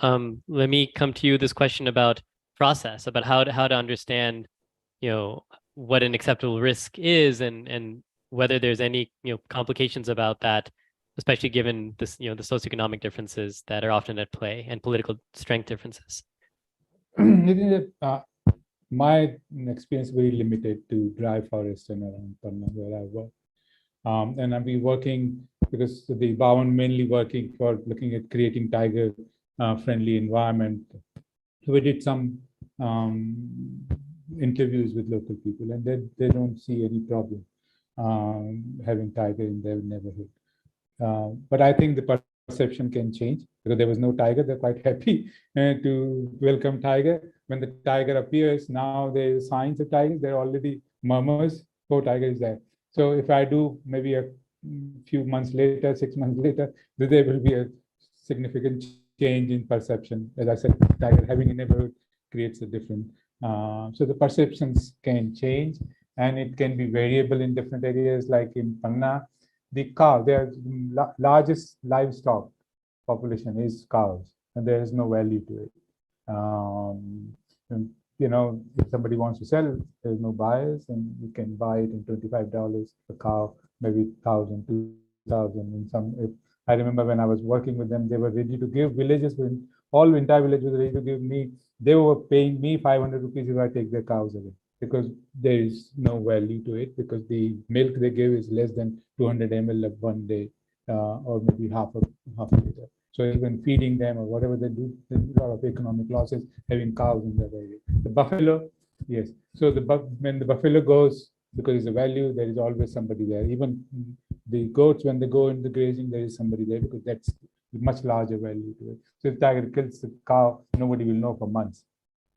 let me come to you this question about process, about how to understand, what an acceptable risk is, and whether there's any, complications about that, especially given this, the socioeconomic differences that are often at play and political strength differences. My experience is very limited to dry forest and around Panna where I work. And I've been working because the Bhavan mainly working for looking at creating tiger friendly environment. We did some interviews with local people, and they don't see any problem having tiger in their neighborhood. But I think the perception can change because there was no tiger. They're quite happy to welcome tiger. When the tiger appears, now there's signs of tiger. There are already murmurs, oh, tiger is there. So if I do maybe a few months later, 6 months later, there will be a significant change in perception. As I said, tiger having a neighborhood creates a different. So the perceptions can change, and it can be variable in different areas. Like in Panna, the cow, their largest livestock population is cows, and there is no value to it. And, if somebody wants to sell, there's no buyers, and you can buy it in $25 a cow, maybe 1,000, 2,000 in some. I remember when I was working with them, they were ready to give villages, when all entire village was ready to give me. They were paying me 500 rupees if I take their cows away, because there is no value to it, because the milk they give is less than 200 ml of one day, or maybe half a liter. So even feeding them or whatever they do, there's a lot of economic losses having cows in that area. The buffalo, yes. So when the buffalo goes, because it's a value, there is always somebody there. Even the goats, when they go into grazing, there is somebody there, because that's much larger value to it. So if tiger kills the cow, nobody will know for months.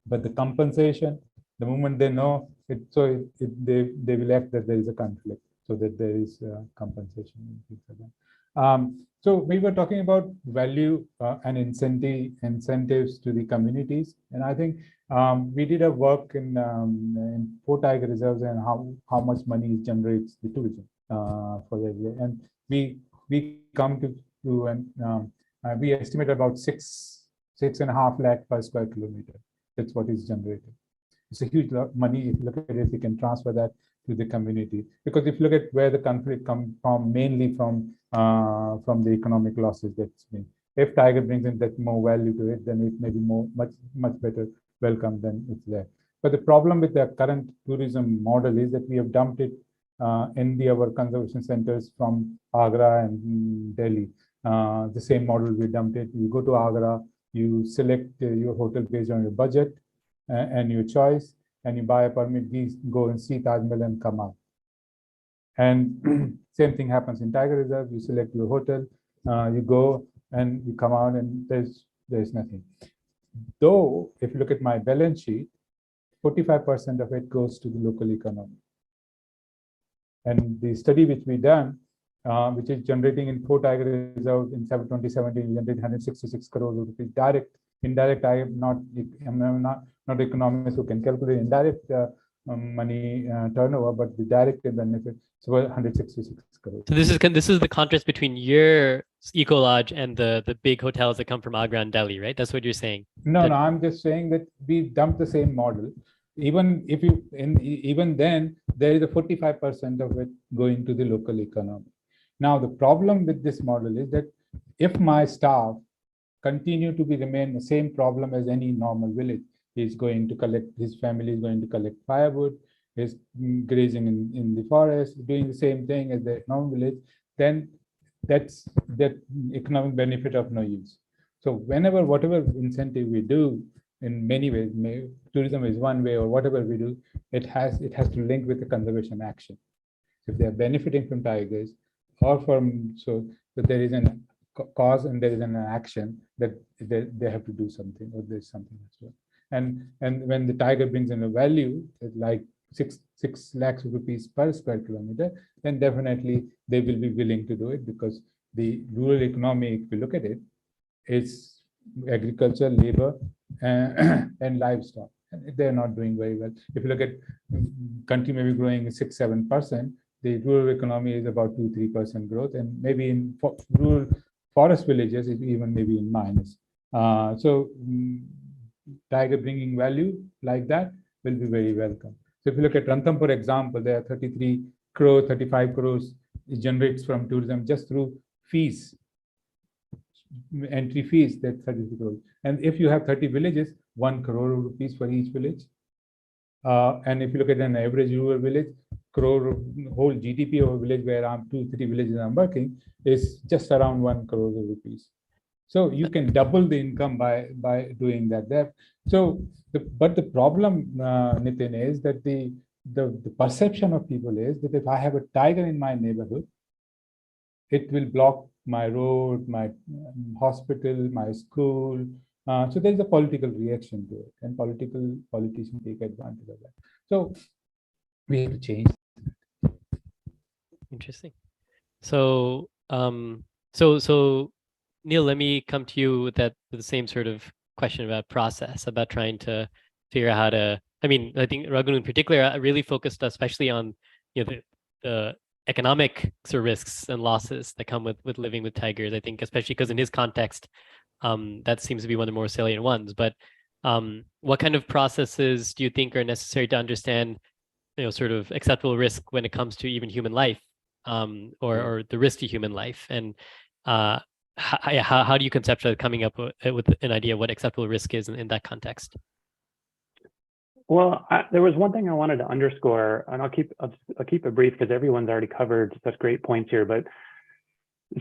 But the compensation, the moment they know it, so they will act that there is a conflict, so that there is compensation and things like that. So we were talking about value and incentives to the communities, and I think we did a work in 4 tiger reserves and how much money it generates the tourism for the area, and we come to and we estimate about 6.5 lakh per square kilometer. That's what is generated. It's a huge money. If you look at it, you can transfer that to the community, because if you look at where the conflict comes from, mainly from the economic losses that's been. If tiger brings in that more value to it, then it may be much better welcome than it's there. But the problem with the current tourism model is that we have dumped it in our conservation centers from Agra and Delhi. The same model we dumped it. You go to Agra, you select your hotel based on your budget and your choice, and you buy a permit, go and see Taj Mahal and come out. And same thing happens in Tiger Reserve. You select your hotel, you go and you come out, and there's nothing. Though, if you look at my balance sheet, 45% of it goes to the local economy. And the study which we done, which is generating in 4 tiger reserves in 2017, we generated 166 crores of rupees direct. Indirect, I'm not economists who can calculate indirect money turnover, but the direct benefit is 166 crores. So this is the contrast between your eco lodge and the big hotels that come from Agra and Delhi, right? That's what you're saying. No, I'm just saying that we dumped the same model. Even if even then, there is a 45% of it going to the local economy. Now, the problem with this model is that if my staff continue to remain the same problem as any normal village, he's going to collect, his family is going to collect firewood, is grazing in the forest, doing the same thing as the normal village, then that's that economic benefit of no use. So whatever incentive we do, in many ways, tourism is one way, or whatever we do, it has to link with the conservation action. If they're benefiting from tigers, or from that there is an cause and there is an action that they have to do something, or there's something as well. And when the tiger brings in a value like 6 lakhs of rupees per square kilometer, then definitely they will be willing to do it, because the rural economy, if you look at it, is agriculture, labor, and livestock. They're not doing very well. If you look at country maybe growing 6-7%, the rural economy is about 2-3% growth, and maybe in rural forest villages is even maybe in minus. Tiger bringing value like that will be very welcome. So if you look at Rantham, for example, there are 33 crore, 35 crores it generates from tourism just through fees, entry fees, that's 33 crores. And if you have 30 villages, 1 crore rupees for each village. And if you look at an average rural village, whole GDP of a village where around 2-3 villages I'm working is just around 1 crore rupees. So you can double the income by doing that. But the problem, Nitin, is that the perception of people is that if I have a tiger in my neighborhood, it will block my road, my hospital, my school. So there is a political reaction to it, and politicians take advantage of that. So we have to change. Interesting. So, Neil, let me come to you with the same sort of question about process, about trying to figure out how to. I mean, I think Raghu in particular really focused especially on the economic sort of risks and losses that come with living with tigers. I think especially because in his context, that seems to be one of the more salient ones. But what kind of processes do you think are necessary to understand, sort of acceptable risk when it comes to even human life, or the risk to human life, and how do you conceptualize coming up with an idea of what acceptable risk is in that context? Well, there was one thing I wanted to underscore, and I'll keep it brief because everyone's already covered such great points here, but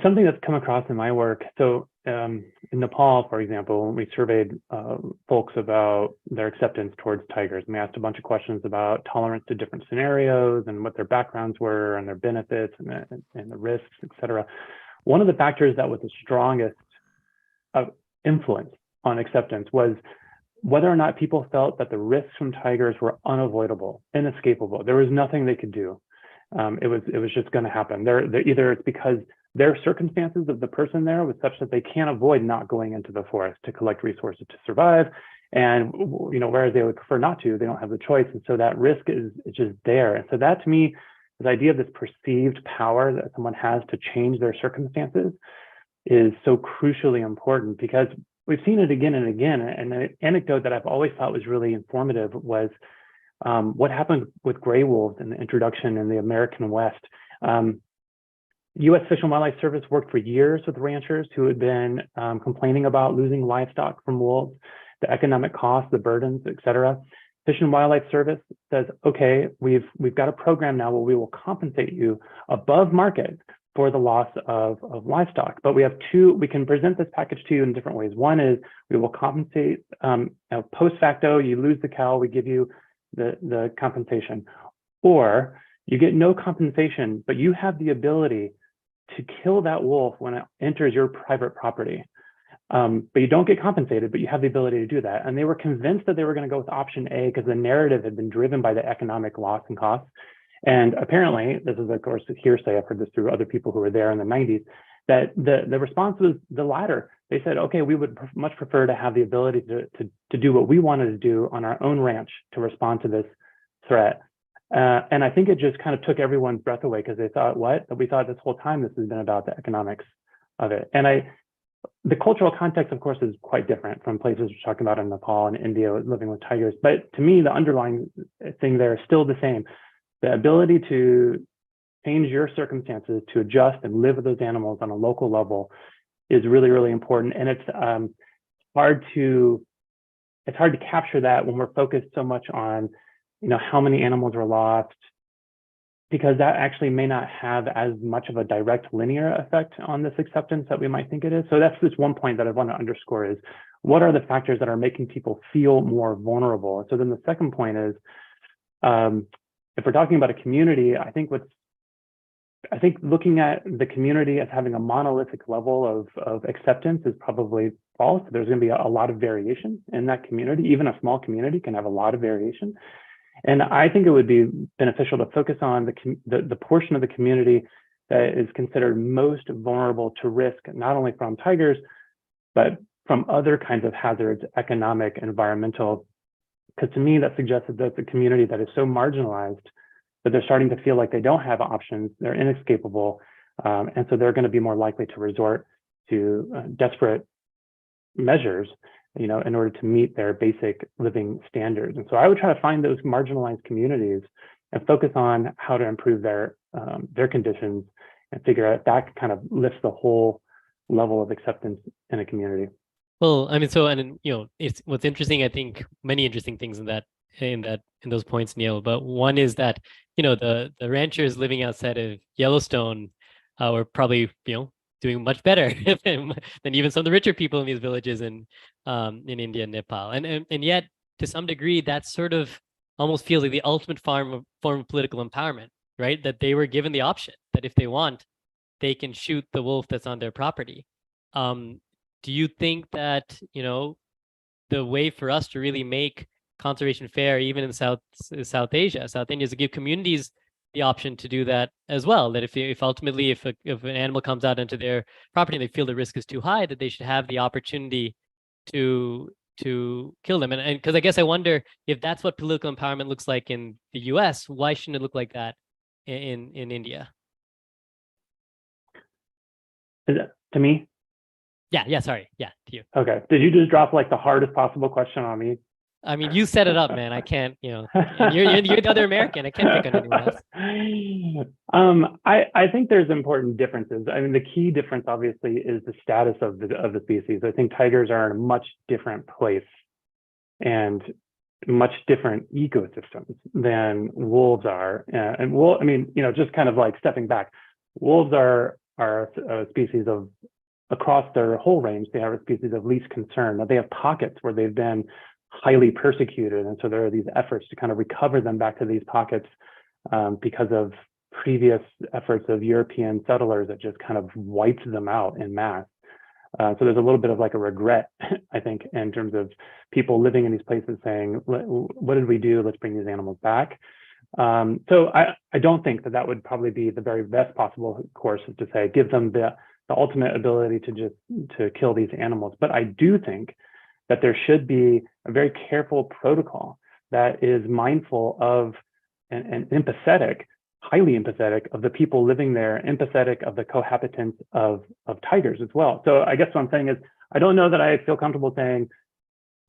something that's come across in my work. So in Nepal, for example, when we surveyed folks about their acceptance towards tigers, and we asked a bunch of questions about tolerance to different scenarios and what their backgrounds were and their benefits and the risks, et cetera. One of the factors that was the strongest influence on acceptance was whether or not people felt that the risks from tigers were unavoidable, inescapable. There was nothing they could do. It was just going to happen. Either it's because their circumstances of the person there was such that they can't avoid not going into the forest to collect resources to survive, and whereas they would prefer not to, they don't have the choice, and so that risk is just there. And so that, to me, the idea of this perceived power that someone has to change their circumstances is so crucially important, because we've seen it again and again. And an anecdote that I've always thought was really informative was what happened with gray wolves in the introduction in the American West. U.S. Fish and Wildlife Service worked for years with ranchers who had been complaining about losing livestock from wolves, the economic costs, the burdens, et cetera. Fish and Wildlife Service says, okay, we've got a program now where we will compensate you above market for the loss of livestock. But we can present this package to you in different ways. One is we will compensate post facto, you lose the cow, we give you the compensation. Or you get no compensation, but you have the ability to kill that wolf when it enters your private property. But you don't get compensated, but you have the ability to do that. And they were convinced that they were going to go with option A because the narrative had been driven by the economic loss and costs. And apparently, this is of course hearsay, I've heard this through other people who were there in the 90s, that the response was the latter. They said, okay, we would much prefer to have the ability to do what we wanted to do on our own ranch to respond to this threat. And I think it just kind of took everyone's breath away, because they thought, what? We thought this whole time this has been about the economics of it. And the cultural context, of course, is quite different from places we're talking about in Nepal and India living with tigers. But to me, the underlying thing there is still the same. The ability to change your circumstances, to adjust and live with those animals on a local level is really, really important. And it's hard to capture that when we're focused so much on, how many animals were lost, because that actually may not have as much of a direct linear effect on this acceptance that we might think it is. So that's just one point that I want to underscore is, what are the factors that are making people feel more vulnerable? So then the second point is, if we're talking about a community, I think looking at the community as having a monolithic level of acceptance is probably false. There's going to be a lot of variation in that community. Even a small community can have a lot of variation. And I think it would be beneficial to focus on the portion of the community that is considered most vulnerable to risk, not only from tigers, but from other kinds of hazards, economic, environmental. Because to me, that suggests that that's a community that is so marginalized that they're starting to feel like they don't have options, they're inescapable, and so they're going to be more likely to resort desperate measures, in order to meet their basic living standards. And so I would try to find those marginalized communities and focus on how to improve their conditions and figure out if that kind of lifts the whole level of acceptance in a community. Well, I mean, so, and it's what's interesting. I think many interesting things in those points, Neil. But one is that the ranchers living outside of Yellowstone were probably doing much better than even some of the richer people in these villages in India and Nepal, and yet to some degree that sort of almost feels like the ultimate form of political empowerment, right? That they were given the option that if they want, they can shoot the wolf that's on their property. Do you think that the way for us to really make conservation fair, even in South India, is to give communities the option to do that as well? That if ultimately if an animal comes out into their property and they feel the risk is too high, that they should have the opportunity to kill them. And because I guess I wonder if that's what political empowerment looks like in the US, why shouldn't it look like that in India? Is it to me? Yeah, sorry. Yeah, to you. Okay. Did you just drop like the hardest possible question on me? I mean, you set it up, man. I can't, and you're the other American. I can't pick on anyone else. I think there's important differences. I mean, the key difference obviously is the status of the species. I think tigers are in a much different place and much different ecosystems than wolves are. And I mean, just kind of like stepping back, wolves are a species of, across their whole range, they are a species of least concern. Now, they have pockets where they've been highly persecuted, and so there are these efforts to kind of recover them back to these pockets because of previous efforts of European settlers that just kind of wiped them out en masse. So there's a little bit of like a regret, I think, in terms of people living in these places saying, what did we do? Let's bring these animals back. So I don't think that would probably be the very best possible course, is to say, give them the ultimate ability to kill these animals. But I do think that there should be a very careful protocol that is mindful of and empathetic, highly empathetic of the people living there, empathetic of the cohabitants of tigers as well. So I guess what I'm saying is, I don't know that I feel comfortable saying,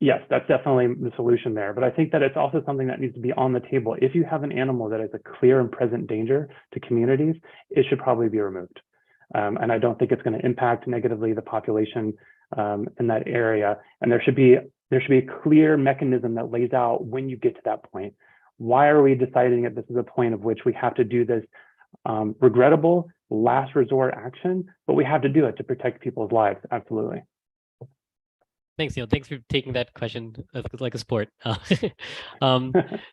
yes, that's definitely the solution there. But I think that it's also something that needs to be on the table. If you have an animal that is a clear and present danger to communities, it should probably be removed. And I don't think it's going to impact negatively the population in that area. And there should be a clear mechanism that lays out when you get to that point. Why are we deciding that this is a point of which we have to do this regrettable last resort action, but we have to do it to protect people's lives? Absolutely. Thanks, Neil. Thanks for taking that question like a sport.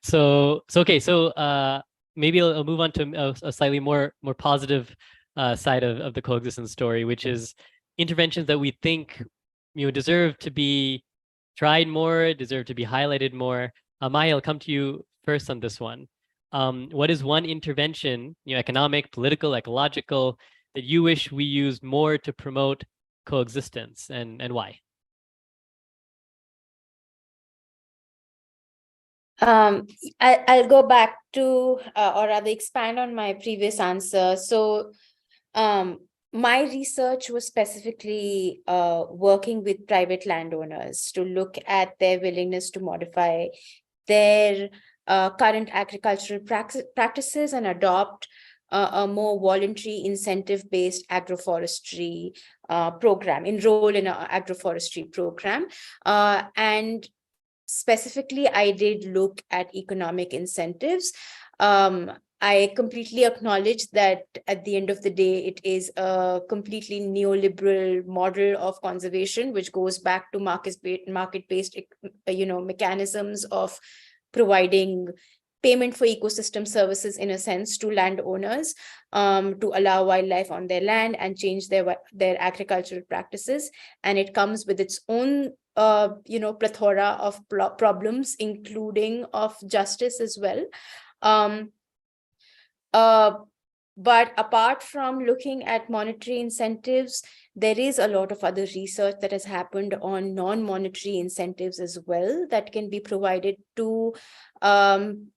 So maybe I'll move on to a slightly more positive side of the coexistence story, which is interventions that we think deserve to be tried more, deserve to be highlighted more. Maya, I'll come to you first on this one. What is one intervention, economic, political, ecological, that you wish we used more to promote coexistence, and why? I'll go back to, or rather expand on my previous answer. So my research was specifically working with private landowners to look at their willingness to modify their current agricultural practices and adopt a more voluntary incentive-based agroforestry program, enroll in an agroforestry program. And specifically, I did look at economic incentives. I completely acknowledge that at the end of the day, it is a completely neoliberal model of conservation, which goes back to market-based, mechanisms of providing payment for ecosystem services, in a sense, to landowners to allow wildlife on their land and change their agricultural practices. And it comes with its own plethora of problems, including of justice as well. But apart from looking at monetary incentives, there is a lot of other research that has happened on non-monetary incentives as well that can be provided to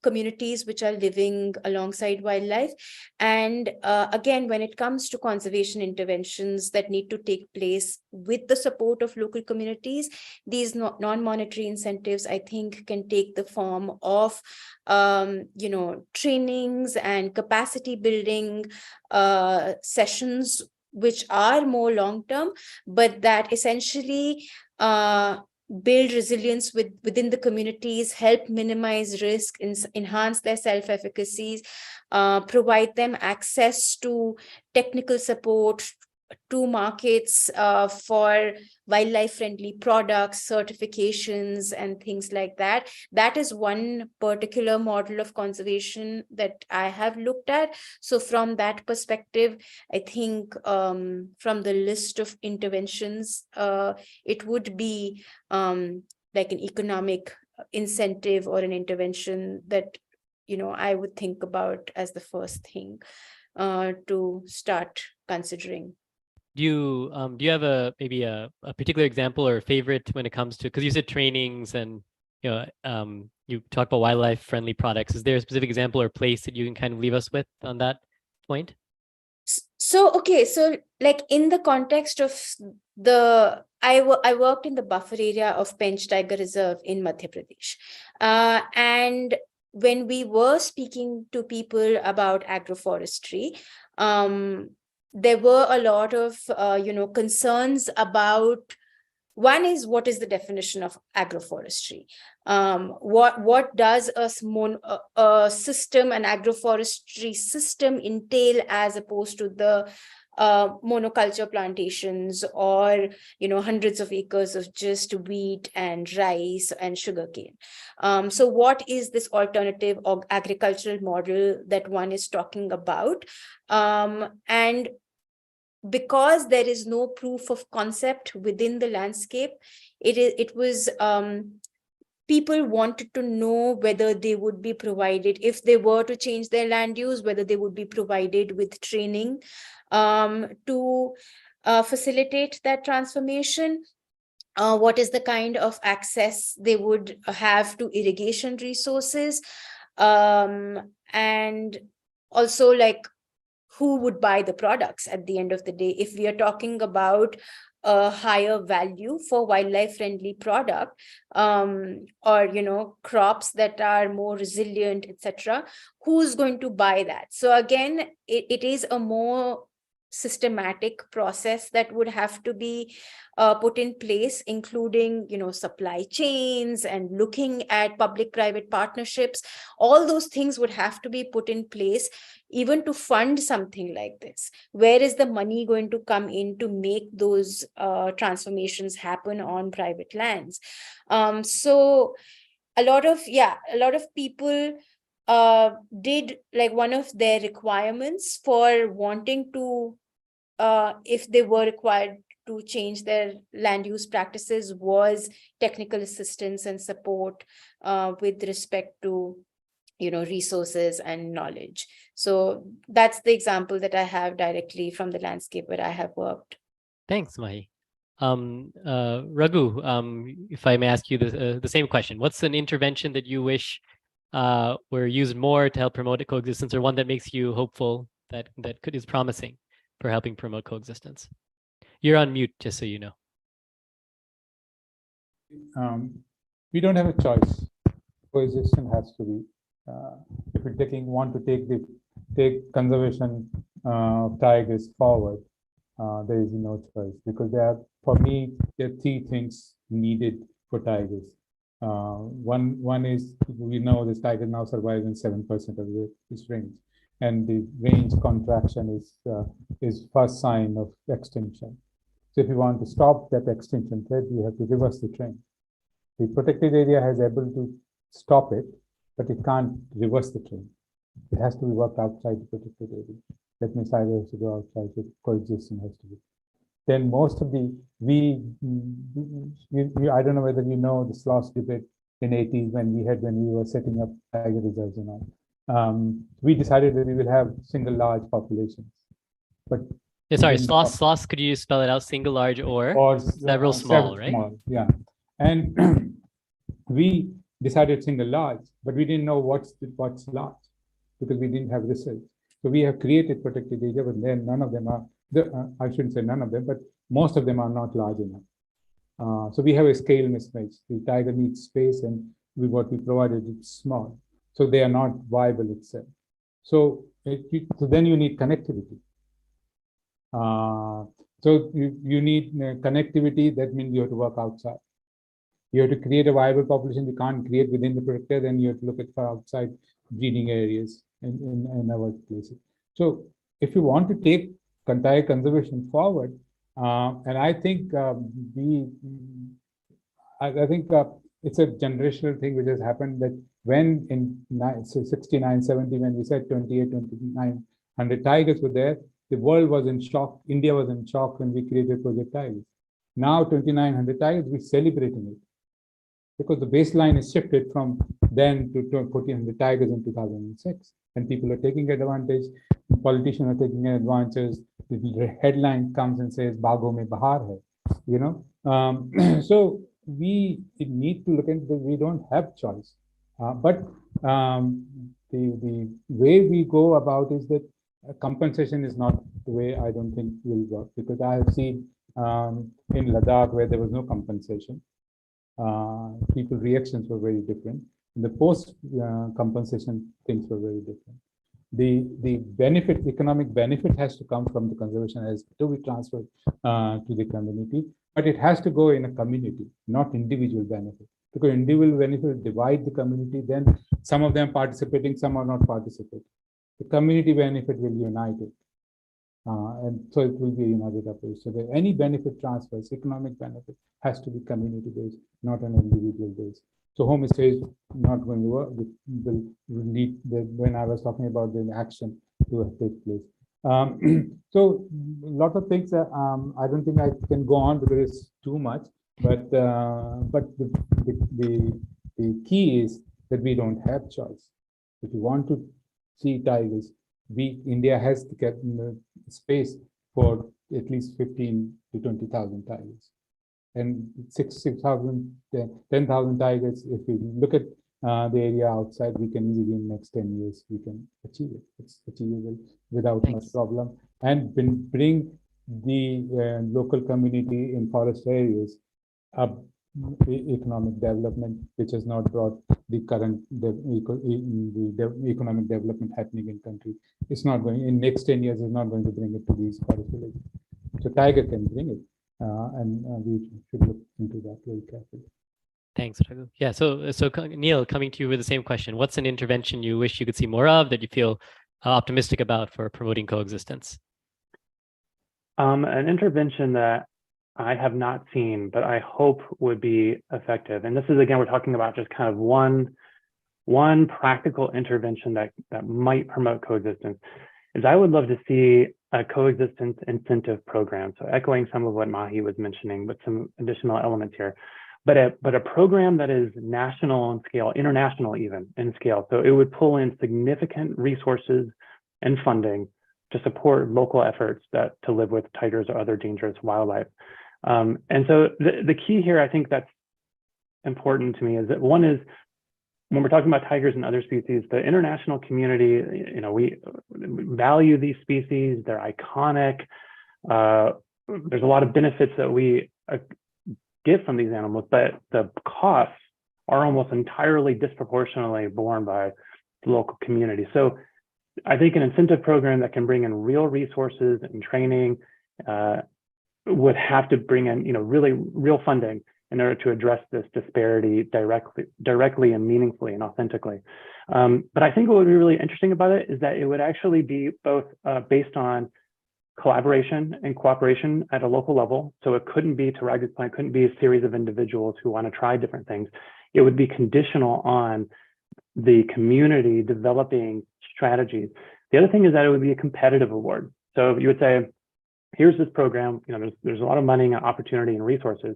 communities which are living alongside wildlife. And again, when it comes to conservation interventions that need to take place with the support of local communities, these non-monetary incentives, I think, can take the form of trainings and capacity building sessions, which are more long-term, but that essentially build resilience within the communities, help minimize risk, enhance their self-efficacies, provide them access to technical support, to markets for wildlife-friendly products, certifications, and things like that. That is one particular model of conservation that I have looked at. So from that perspective, I think from the list of interventions, it would be like an economic incentive or an intervention that I would think about as the first thing to start considering. Do you have maybe a particular example or favorite when it comes to, because you said trainings and you talk about wildlife friendly products. Is there a specific example or place that you can kind of leave us with on that point? So like in the context of I worked in the buffer area of Pench Tiger Reserve in Madhya Pradesh, and when we were speaking to people about agroforestry, there were a lot of concerns about, one is, what is the definition of agroforestry? What does a system, an agroforestry system, entail as opposed to the monoculture plantations or hundreds of acres of just wheat and rice and sugarcane? So what is this alternative or agricultural model that one is talking about? And because there is no proof of concept within the landscape, it was people wanted to know whether they would be provided, if they were to change their land use, whether they would be provided with training to facilitate that transformation. What is the kind of access they would have to irrigation resources, and also like who would buy the products at the end of the day? If we are talking about a higher value for wildlife friendly product, or crops that are more resilient, etc., who's going to buy that? So again, it is a more systematic process that would have to be put in place, including supply chains and looking at public-private partnerships. All those things would have to be put in place even to fund something like this. Where is the money going to come in to make those transformations happen on private lands? So a lot of people did, like, one of their requirements for wanting to, if they were required to change their land use practices, was technical assistance and support with respect to resources and knowledge. So that's the example that I have directly from the landscape where I have worked. Thanks, Mahi. Raghu, if I may ask you the same question, what's an intervention that you wish were used more to help promote coexistence, or one that makes you hopeful that is promising for helping promote coexistence? You're on mute, just so you know. We don't have a choice. Coexistence has to be. If we want to take conservation of tigers forward, there is no choice, because for me, there are three things needed for tigers. One is, we know this tiger now survives in 7% of its range, and the range contraction is first sign of extinction. So if you want to stop that extinction threat, you have to reverse the trend. The protected area has able to stop it, but it can't reverse the trend. It has to be worked outside the protected area. That means either has to go outside, the coexistence has to be. Then most of I don't know whether you know the sloth debate in 80s when we were setting up tiger reserves and all. We decided that we will have single large populations. But Yeah, sorry, in- sloths, could you spell it out? Single, large, or several small, right? Small, yeah. And we decided single large, but we didn't know what's large because we didn't have research. So we have created protected area, but then none of them are, I shouldn't say none of them, but most of them are not large enough. So we have a scale mismatch. The tiger needs space, and what we provided is small. So they are not viable itself. So then you need connectivity. So you need connectivity. That means you have to work outside. You have to create a viable population. You can't create within the protector. Then you have to look at for outside breeding areas in our places. So if you want to take tiger conservation forward, and I think I think it's a generational thing which has happened, that when in 69, 70, when we said 28, 2900 tigers were there, the world was in shock. India was in shock when we created Project Tigers. Now 2900 tigers, we're celebrating it, because the baseline is shifted from then to 1400 tigers in 2006, and people are taking advantage. Politicians are taking advantage. The headline comes and says "Bago mein bahar hai," you know. So we need to look at that. We don't have choice, but the way we go about is that compensation is not the way. I don't think will work, because I have seen in Ladakh where there was no compensation. People reactions were very different. The post compensation things were very different. The benefit, economic benefit, has to come from the conservation, has to be transferred to the community, but it has to go in a community, not individual benefit, because individual benefit divide the community. Then some of them participating, some are not participating. The community benefit will unite it. And so it will be a united approach. So that any benefit transfers, economic benefit, has to be community-based, not an individual-based. So homestay is not going to work. Will need when I was talking about the action to take place. So a lot of things. I don't think I can go on because it's too much. But the key is that we don't have choice. If you want to see tigers, India has to get space for at least 15 to 20,000 tigers, and 6,000, 10,000 tigers. If we look at the area outside, we can easily in the next 10 years we can achieve it. It's achievable without much problem, and bring the local community in forest areas up economic development, which has not brought the current economic development happening in country. It's not going in next 10 years. Is not going to bring it to these forest villages. So tiger can bring it, and we should look into that very carefully. Thanks, Raghu. Yeah. So Neil, coming to you with the same question: what's an intervention you wish you could see more of, that you feel optimistic about for promoting coexistence? An intervention that I have not seen, but I hope would be effective. And this is, again, we're talking about just kind of one practical intervention that might promote coexistence, is I would love to see a coexistence incentive program. So echoing some of what Mahi was mentioning, but some additional elements here. But a program that is national in scale, international even in scale. So it would pull in significant resources and funding to support local efforts to live with tigers or other dangerous wildlife. And so the key here, I think that's important to me, is that one is, when we're talking about tigers and other species, the international community, we value these species, they're iconic. There's a lot of benefits that we get from these animals, but the costs are almost entirely disproportionately borne by the local community. So I think an incentive program that can bring in real resources and training would have to bring in, really real funding in order to address this disparity directly and meaningfully and authentically. But I think what would be really interesting about it is that it would actually be both based on collaboration and cooperation at a local level. So it couldn't be, to Raghu's point, couldn't be a series of individuals who want to try different things. It would be conditional on the community developing strategies. The other thing is that it would be a competitive award. So you would say, here's this program, there's a lot of money and opportunity and resources,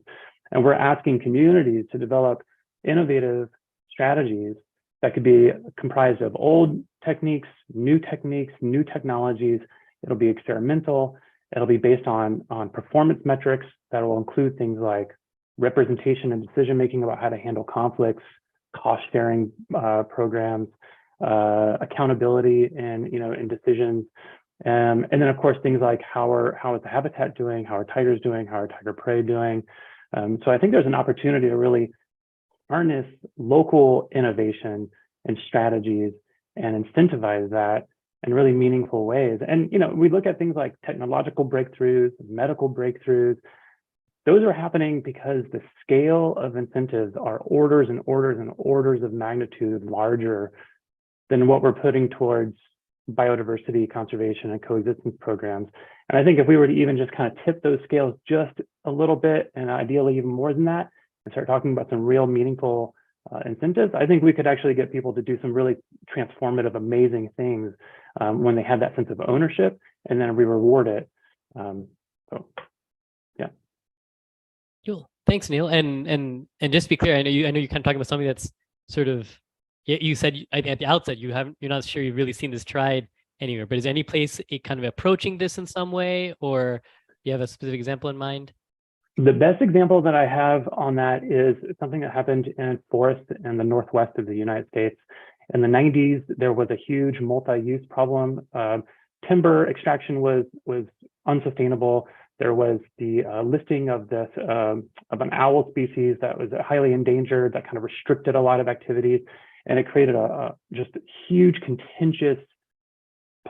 and we're asking communities to develop innovative strategies that could be comprised of old techniques, new technologies. It'll be experimental. It'll be based on performance metrics that will include things like representation and decision-making about how to handle conflicts, cost-sharing programs, accountability in decisions. And then of course, things like how is the habitat doing? How are tigers doing? How are tiger prey doing? So I think there's an opportunity to really harness local innovation and strategies and incentivize that in really meaningful ways. And we look at things like technological breakthroughs, medical breakthroughs. Those are happening because the scale of incentives are orders and orders and orders of magnitude larger than what we're putting towards biodiversity conservation and coexistence programs. And I think if we were to even just kind of tip those scales just a little bit, and ideally even more than that, and start talking about some real meaningful incentives, I think we could actually get people to do some really transformative, amazing things when they have that sense of ownership, and then we reward it. So, yeah. Cool. Thanks, Neil. And just to be clear, I know you're kind of talking about something that's sort of, you said at the outset you're not sure you've really seen this tried anywhere, but is there any place kind of approaching this in some way, or do you have a specific example in mind? The best example that I have on that is something that happened in forests in the Northwest of the United States. In the 90s, there was a huge multi-use problem. Timber extraction was unsustainable. There was the listing of this of an owl species that was highly endangered that kind of restricted a lot of activities, and it created a just huge, contentious,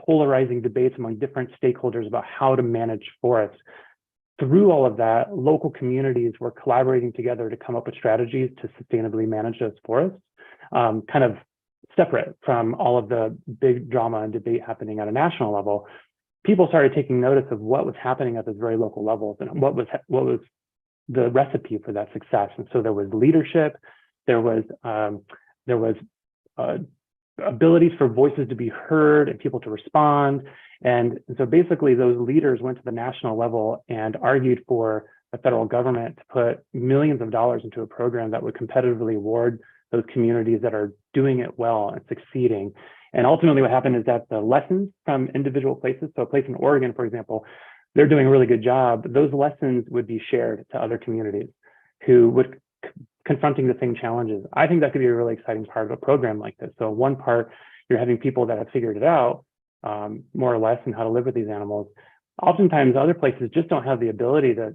polarizing debates among different stakeholders about how to manage forests. Through all of that, local communities were collaborating together to come up with strategies to sustainably manage those forests, kind of separate from all of the big drama and debate happening at a national level. People started taking notice of what was happening at those very local levels and what was the recipe for that success. And so there was leadership, there was abilities for voices to be heard and people to respond. And so basically those leaders went to the national level and argued for the federal government to put millions of dollars into a program that would competitively award those communities that are doing it well and succeeding. And ultimately what happened is that the lessons from individual places, so a place in Oregon, for example, they're doing a really good job. Those lessons would be shared to other communities who would confronting the same challenges. I think that could be a really exciting part of a program like this. So one part, you're having people that have figured it out more or less and how to live with these animals. Oftentimes other places just don't have the ability to,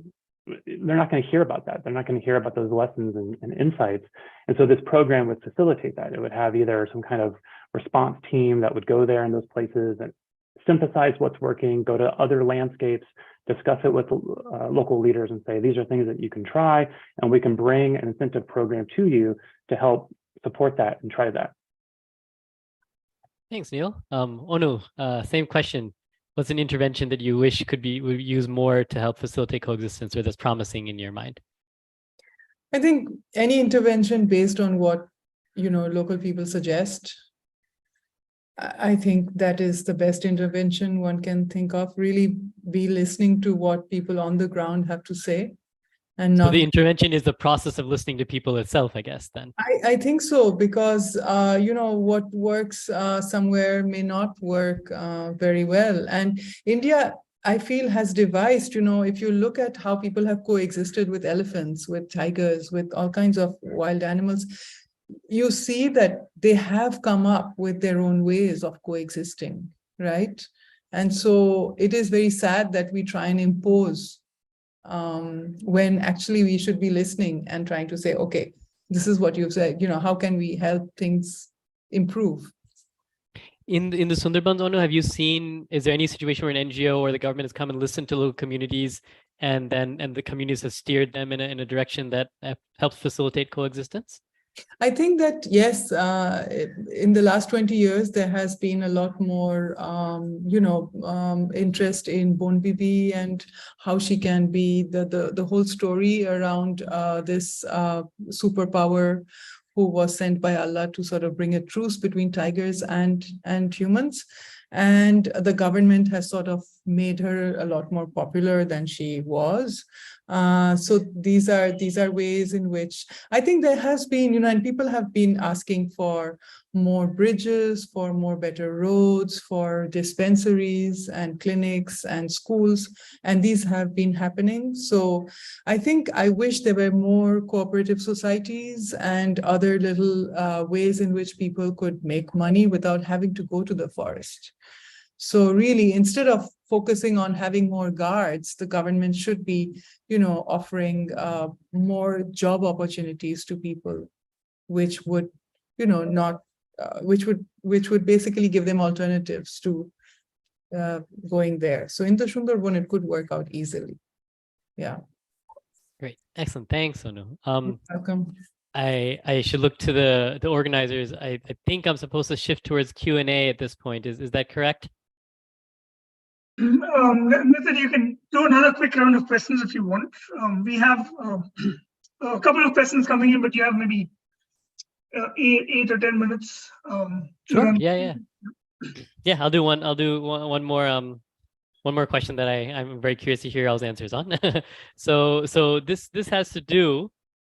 they're not going to hear about that. They're not going to hear about those lessons and insights. And so this program would facilitate that. It would have either some kind of response team that would go there in those places and synthesize what's working, go to other landscapes, discuss it with local leaders and say, these are things that you can try, and we can bring an incentive program to you to help support that and try that. Thanks, Neil. Onu, same question. What's an intervention that you wish would use more to help facilitate coexistence, or that's promising in your mind? I think any intervention based on what local people suggest, I think that is the best intervention one can think of. Really be listening to what people on the ground have to say. And not, so the intervention is the process of listening to people itself, I guess, then. I think so, because what works somewhere may not work very well. And India, I feel, has devised, if you look at how people have coexisted with elephants, with tigers, with all kinds of wild animals, you see that they have come up with their own ways of coexisting, right? And so it is very sad that we try and impose when actually we should be listening and trying to say, okay, this is what you've said, how can we help things improve? In the Sundarbans, Onu, have you seen, is there any situation where an NGO or the government has come and listened to local communities and the communities have steered them in a direction that helps facilitate coexistence? I think that, yes, in the last 20 years, there has been a lot more, interest in Bon Bibi and how she can be the whole story around this superpower who was sent by Allah to sort of bring a truce between tigers and humans. And the government has sort of made her a lot more popular than she was. So these are ways in which I think there has been, and people have been asking for more bridges, for more better roads, for dispensaries and clinics and schools, and these have been happening. So I think I wish there were more cooperative societies and other little ways in which people could make money without having to go to the forest. So really, instead of focusing on having more guards, the government should be, offering more job opportunities to people, which would, not, which would basically give them alternatives to going there. So in the Sundarban, it could work out easily. Yeah. Great, excellent, thanks, Sonu. Welcome. I should look to the organizers. I think I'm supposed to shift towards Q&A at this point. Is that correct? Nathan, you can do another quick round of questions if you want. We have a couple of questions coming in, but you have maybe 8 or 10 minutes. Sure. Yeah. I'll do one more question that I'm very curious to hear y'all's answers on. So this has to do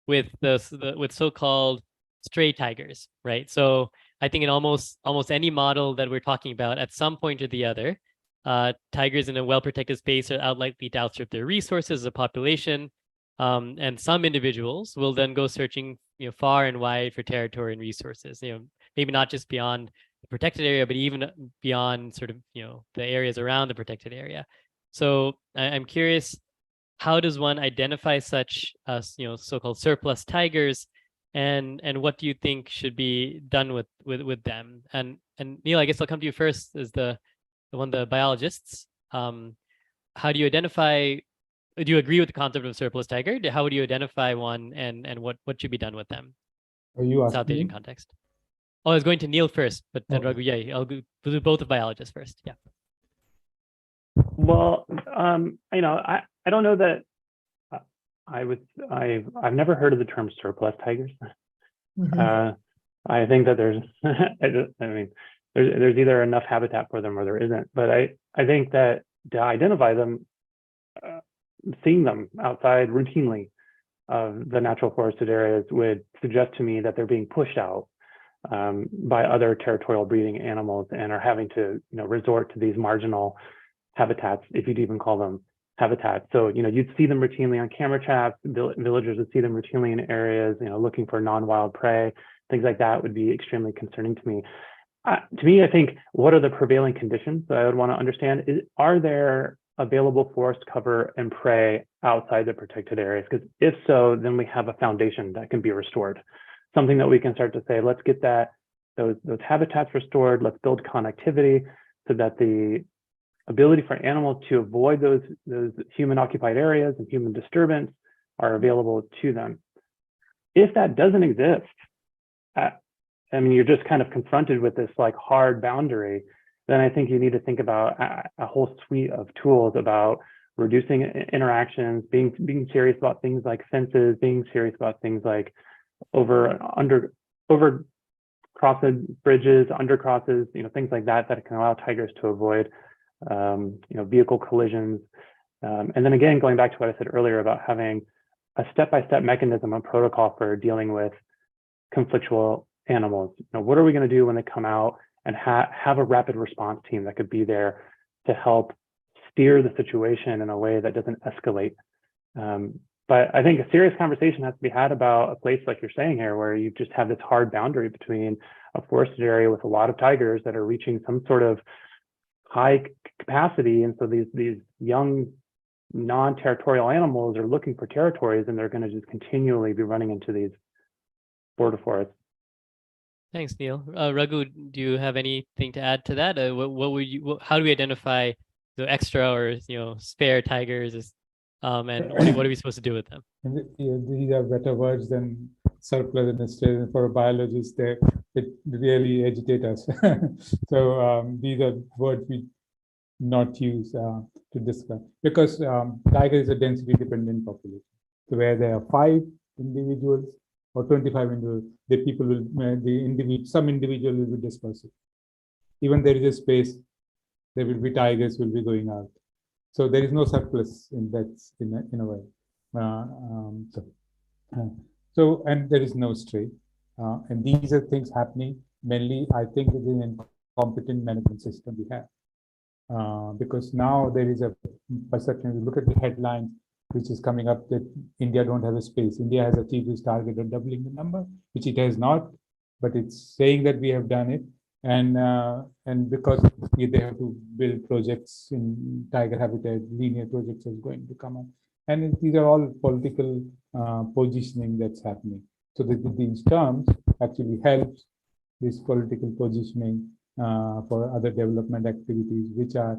with with so-called stray tigers, right? So I think in almost any model that we're talking about, at some point or the other, tigers in a well-protected space are likely to outstrip their resources as a population, and some individuals will then go searching, far and wide for territory and resources. Maybe not just beyond the protected area, but even beyond sort of the areas around the protected area. So I'm curious, how does one identify such so-called surplus tigers, and what do you think should be done with them? And Neil, I guess I'll come to you first as one of the biologists. How do you identify? Do you agree with the concept of surplus tiger? How would you identify one, and what should be done with them? Are you asking South Asian me? context. Oh, I was going to Neil first, but then Okay. Raghu, yeah, I'll do both of biologists first. Yeah. Well, I don't know that I've never heard of the term surplus tigers. Mhm. I think that there's there's either enough habitat for them or there isn't. But I think that to identify them, seeing them outside routinely of the natural forested areas would suggest to me that they're being pushed out by other territorial breeding animals and are having to resort to these marginal habitats, if you'd even call them habitats. So you'd see them routinely on camera traps. Villagers would see them routinely in areas looking for non-wild prey. Things like that would be extremely concerning to me. To me, I think what are the prevailing conditions that I would want to understand are there available forest cover and prey outside the protected areas? Because if so, then we have a foundation that can be restored. Something that we can start to say, let's get those habitats restored. Let's build connectivity so that the ability for animals to avoid those human occupied areas and human disturbance are available to them. If that doesn't exist, you're just kind of confronted with this hard boundary, then I think you need to think about a whole suite of tools about reducing interactions, being serious about things like fences, being serious about things like over crossed bridges, undercrosses, things like that can allow tigers to avoid vehicle collisions. And then again, going back to what I said earlier about having a step-by-step mechanism, a protocol for dealing with conflictual animals. What are we going to do when they come out, and have a rapid response team that could be there to help steer the situation in a way that doesn't escalate. But I think a serious conversation has to be had about a place like you're saying here, where you just have this hard boundary between a forested area with a lot of tigers that are reaching some sort of high capacity. And so these young non-territorial animals are looking for territories, and they're going to just continually be running into these border forests. Thanks, Neil. Raghu, do you have anything to add to that? How do we identify the extra or spare tigers, and what are we supposed to do with them? These are better words than surplus and stray. For a biologist, it really agitate us. So these are words we not use to describe, because tiger is a density dependent population. So where there are 5 individuals or 25 individuals, some individual will be dispersed. Even there is a space, there will be tigers will be going out. So there is no surplus in that in a way. And there is no stray. And these are things happening mainly, I think, within an incompetent management system we have. Because now there is a perception, look at the headlines, which is coming up that India don't have a space. India has achieved its target of doubling the number, which it has not, but it's saying that we have done it. And because they have to build projects in tiger habitat, linear projects is going to come up. And these are all political positioning that's happening. So these terms actually helps this political positioning for other development activities, which are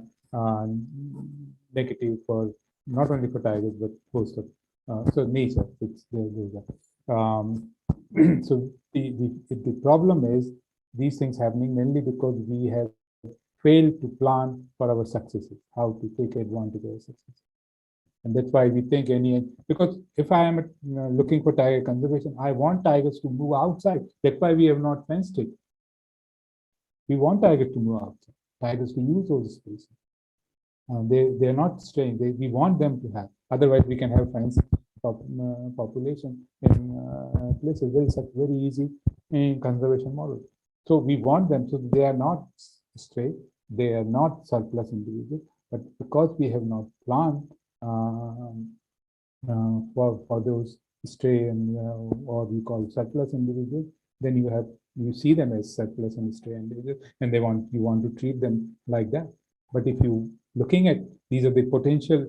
negative for not only for tigers but host of so nature. It's so the problem is these things happening mainly because we have failed to plan for our successes, how to take advantage of our successes. And that's why we think because if I am looking for tiger conservation, I want tigers to move outside. That's why we have not fenced it. We want tigers to move outside, tigers to use those spaces. They're not straying. We want them to have. Otherwise, we can have fenced population in places. Very easy in conservation model. So we want them so they are not stray. They are not surplus individuals. But because we have not planned for those stray and or we call surplus individuals, then you see them as surplus and stray individuals, and you want to treat them like that. But if you looking at these are the potential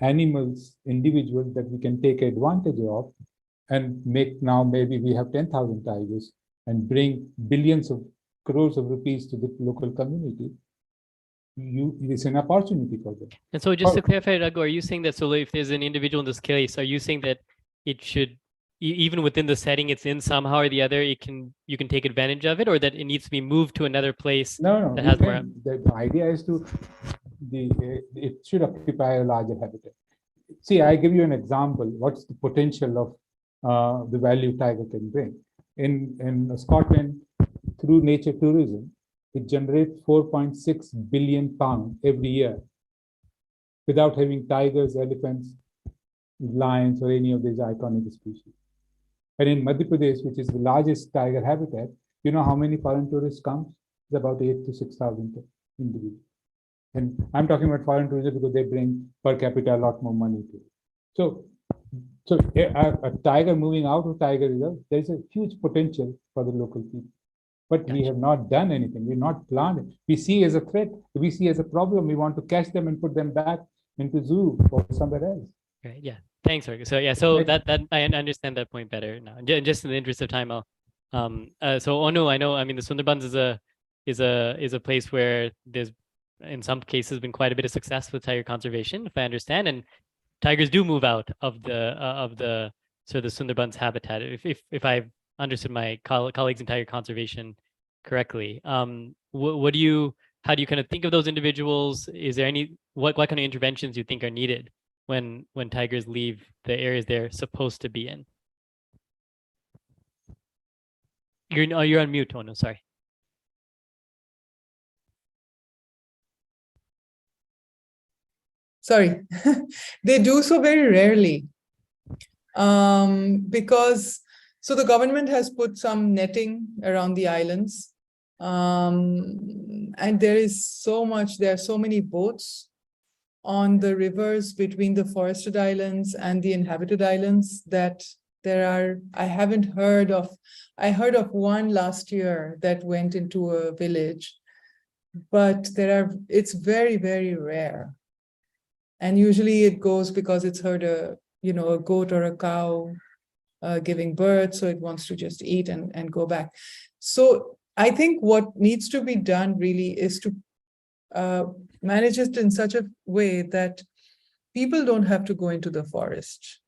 animals, individuals that we can take advantage of, and make now maybe we have 10,000 tigers and bring billions of crores of rupees to the local community. It's an opportunity for them. And so just to clarify, Raghu, are you saying that, so if there's an individual in this case, are you saying that it should, even within the setting it's in somehow or the other, you can take advantage of it, or that it needs to be moved to another place? No, that has more. The idea is to, it should occupy a larger habitat. See, I give you an example. What's the potential of the value tiger can bring? In Scotland, through nature tourism, it generates 4.6 billion pounds every year without having tigers, elephants, lions, or any of these iconic species. And in Madhya Pradesh, which is the largest tiger habitat, you know how many foreign tourists come? It's about 8,000 to 6,000 individuals. And I'm talking about foreign tourists because they bring per capita a lot more money to it. So a tiger moving out of tiger reserve, there's a huge potential for the local people. But we have not done anything. We're not planned it. We see as a threat. We see as a problem. We want to catch them and put them back into zoo or somewhere else. Right. Yeah. Thanks, Raghu. So yeah. So that I understand that point better now. Just in the interest of time, I'll. So Onu, I know. I mean, the Sundarbans is a place where there's, in some cases, been quite a bit of success with tiger conservation, if I understand, and tigers do move out of the sort of the Sundarbans habitat. If I've understood my colleagues in tiger conservation correctly, how do you kind of think of those individuals? Is there what kind of interventions you think are needed when tigers leave the areas they're supposed to be in? You're on mute, Onu. Sorry. Sorry, they do so very rarely because so the government has put some netting around the islands, and there are so many boats on the rivers between the forested islands and the inhabited islands that I heard of one last year that went into a village, but it's very, very rare. And usually it goes because it's heard a goat or a cow giving birth, so it wants to just eat and go back. So I think what needs to be done really is to manage it in such a way that people don't have to go into the forest,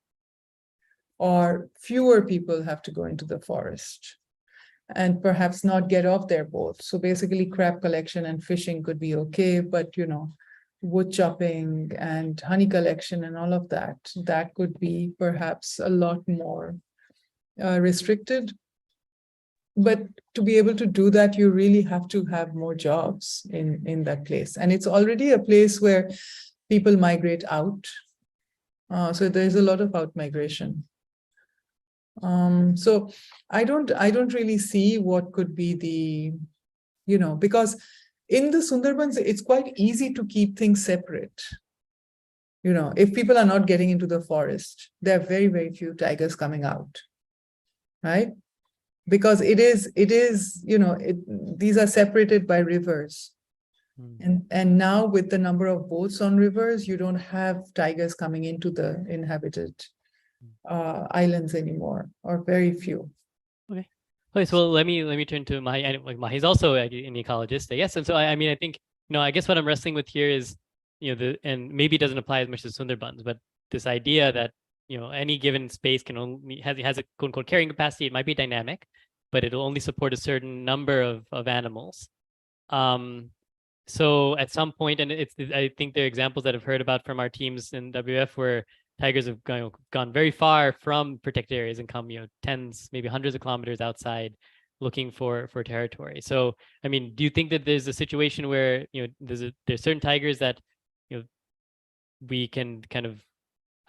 or fewer people have to go into the forest, and perhaps not get off their boats. So basically crab collection and fishing could be okay, but wood chopping and honey collection and all of that could be perhaps a lot more restricted. but to be able to do that, you really have to have more jobs in that place. And it's already a place where people migrate out. So there's a lot of out migration. So I don't really see what could be the, because in the Sundarbans, it's quite easy to keep things separate. If people are not getting into the forest, there are very, very few tigers coming out, right? Because these are separated by rivers. And now with the number of boats on rivers, you don't have tigers coming into the inhabited islands anymore, or very few. Okay, so let me turn to Mahi. Like Mahi's also an ecologist, I guess. And so I mean, I think, I guess what I'm wrestling with here is, and maybe it doesn't apply as much as Sundarbans, but this idea that, any given space can only has a quote unquote carrying capacity. It might be dynamic, but it'll only support a certain number of animals. So at some point, and I think there are examples that I've heard about from our teams in WWF where tigers have gone very far from protected areas and come, tens, maybe hundreds of kilometers outside looking for territory. So, I mean, do you think that there's a situation where, there's certain tigers that, we can kind of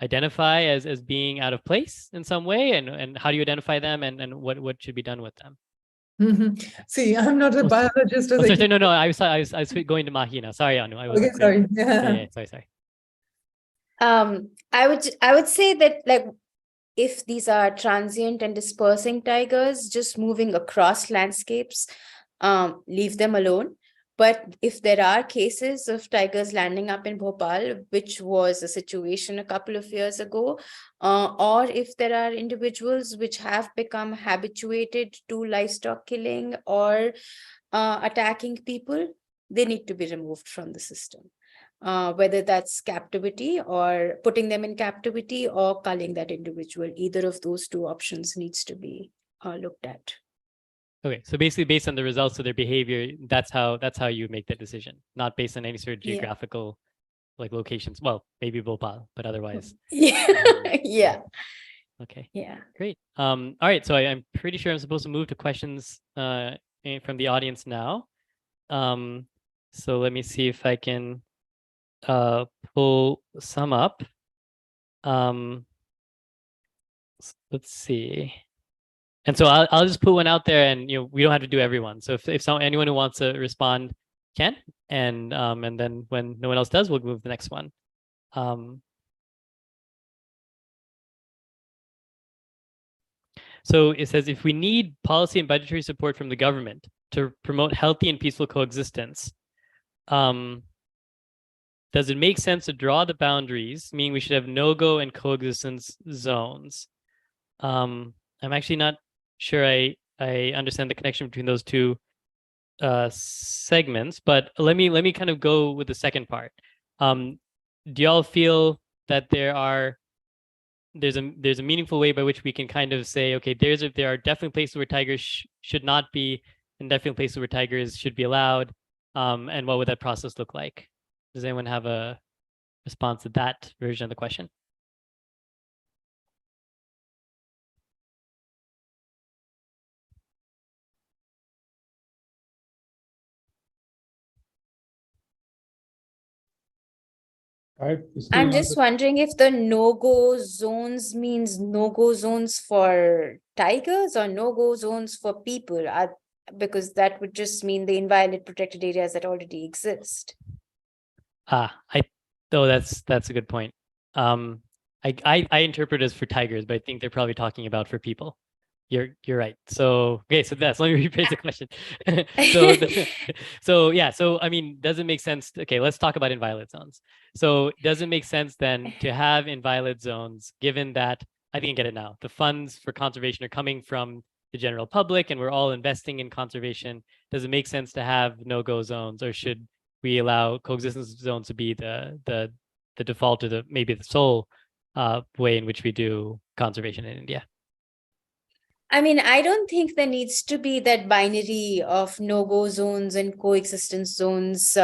identify as being out of place in some way? And how do you identify them and what should be done with them? See, I'm not a biologist. Sorry, no, I was going to Mahi now. Sorry, Anu. Okay, sorry. Yeah, sorry. I would say that, like, if these are transient and dispersing tigers just moving across landscapes, leave them alone. But if there are cases of tigers landing up in Bhopal, which was a situation a couple of years ago, or if there are individuals which have become habituated to livestock killing or attacking people, they need to be removed from the system. Whether that's captivity or putting them in captivity or culling that individual, either of those two options needs to be looked at. Okay, so basically based on the results of their behavior, that's how you make that decision, not based on any sort of geographical like locations. Well, maybe Bhopal, but otherwise. Yeah. Okay. Yeah. Great. All right. So I'm pretty sure I'm supposed to move to questions from the audience now. So let me see if I can pull some up. Let's see. And so I'll just put one out there, and we don't have to do everyone. So if anyone who wants to respond can, and then when no one else does, we'll move to the next one. So it says, if we need policy and budgetary support from the government to promote healthy and peaceful coexistence, does it make sense to draw the boundaries, meaning we should have no-go and coexistence zones? I'm actually not sure I understand the connection between those two segments, but let me kind of go with the second part. Do y'all feel that there's a meaningful way by which we can kind of say, okay, there are definitely places where tigers should not be, and definitely places where tigers should be allowed, and what would that process look like? Does anyone have a response to that version of the question? I'm just wondering if the no-go zones means no-go zones for tigers or no-go zones for people, because that would just mean the inviolate protected areas that already exist. That's a good point. I interpret it as for tigers, but I think they're probably talking about for people. You're right. So okay, so let me rephrase the question. So I mean, does it make sense? Okay, let's talk about inviolate zones. So does it make sense then to have inviolate zones, given that, I think I get it now, the funds for conservation are coming from the general public and we're all investing in conservation? Does it make sense to have no-go zones, or should we allow coexistence zones to be the default, or maybe the sole way in which we do conservation in India? I mean, I don't think there needs to be that binary of no-go zones and coexistence zones.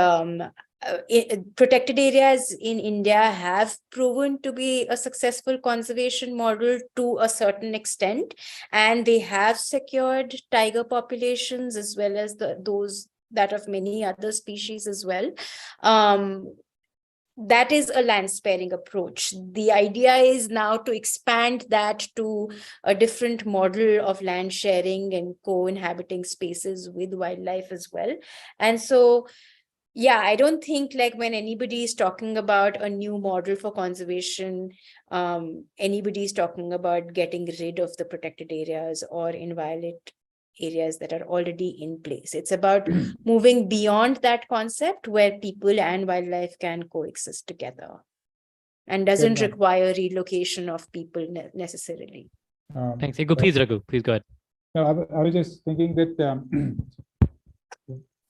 protected areas in India have proven to be a successful conservation model to a certain extent, and they have secured tiger populations as well as those that of many other species as well. That is a land sparing approach. The idea is now to expand that to a different model of land sharing and co-inhabiting spaces with wildlife as well. And so, yeah, I don't think like when anybody is talking about a new model for conservation, anybody is talking about getting rid of the protected areas or inviolate areas that are already in place. It's about moving beyond that concept where people and wildlife can coexist together and doesn't require relocation of people necessarily. Thanks. Go, please, Raghu. Please go ahead. No, I was just thinking that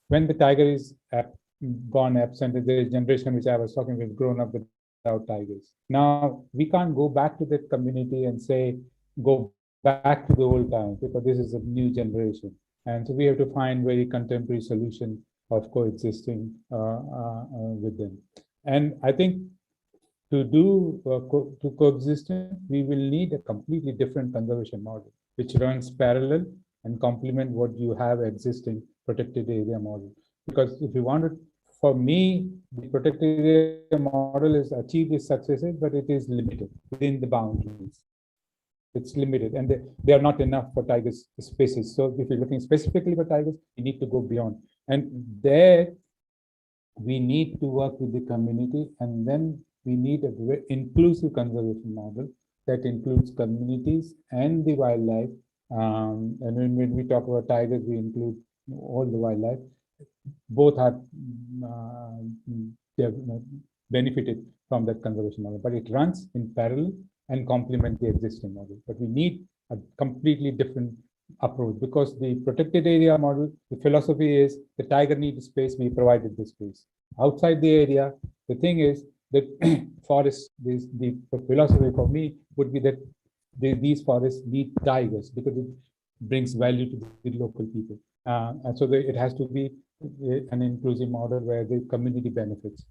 when the tiger is gone absent, the generation which I was talking with grown up without tigers. Now we can't go back to that community and say, go back to the old times, because this is a new generation. And so we have to find very contemporary solution of coexisting with them. And I think to do to coexistence, we will need a completely different conservation model, which runs parallel and complement what you have existing protected area model. Because if you want to, for me, the protected area model is achieved its successes, but it is limited within the boundaries. It's limited, and they are not enough for tigers species. So if you're looking specifically for tigers, you need to go beyond. And there, we need to work with the community, and then we need a very inclusive conservation model that includes communities and the wildlife. And when we talk about tigers, we include all the wildlife. Both have benefited from that conservation model, but it runs in parallel and complement the existing model. But we need a completely different approach, because the protected area model, the philosophy is the tiger needs space, we provided the space. Outside the area, the thing is that forests, the philosophy for me would be that these forests need tigers because it brings value to the local people. And so it has to be an inclusive model where the community benefits.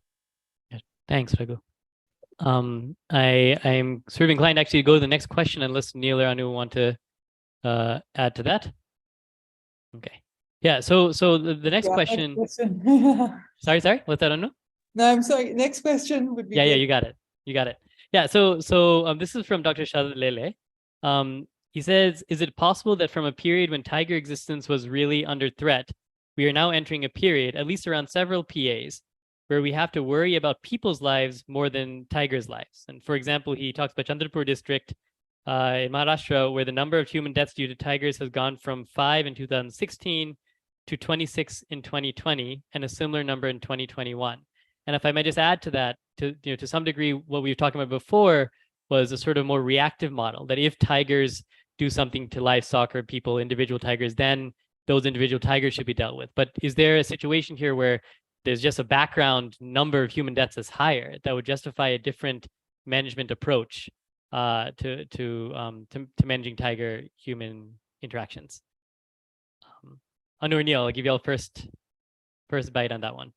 Thanks, Raghu. I'm sort of inclined actually to go to the next question unless Neil or Anu want to add to that. Okay. Yeah. So the next question. Sorry. What's that, Anu? No, I'm sorry. Next question would be. Yeah, you got it. Yeah. So this is from Dr. Shadad Lele. He says, is it possible that from a period when tiger existence was really under threat, we are now entering a period, at least around several PAs, where we have to worry about people's lives more than tigers' lives? And for example, he talks about Chandrapur district in Maharashtra, where the number of human deaths due to tigers has gone from 5 in 2016 to 26 in 2020, and a similar number in 2021. And if I might just add to that, to some degree, what we were talking about before was a sort of more reactive model, that if tigers do something to livestock or people, individual tigers, then those individual tigers should be dealt with. But is there a situation here where there's just a background number of human deaths that's higher that would justify a different management approach to managing tiger human interactions? Anu or Neil, I'll give you all first bite on that one.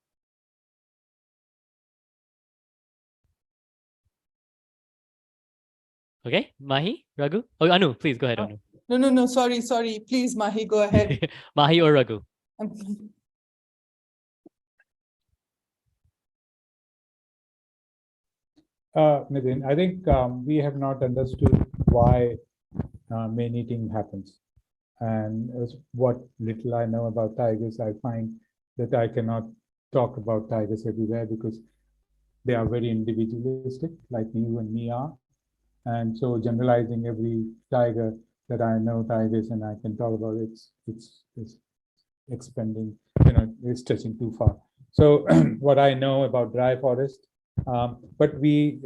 Okay, Mahi, Raghu? Oh, Anu, please go ahead, Anu. No, sorry. Please, Mahi, go ahead. Mahi or Raghu? Nitin, I think we have not understood why man-eating happens. And as what little I know about tigers, I find that I cannot talk about tigers everywhere because they are very individualistic, like you and me are. And so generalizing every tiger that I know tigers and I can talk about, it's expanding, it's stretching too far. So what I know about dry forest, but we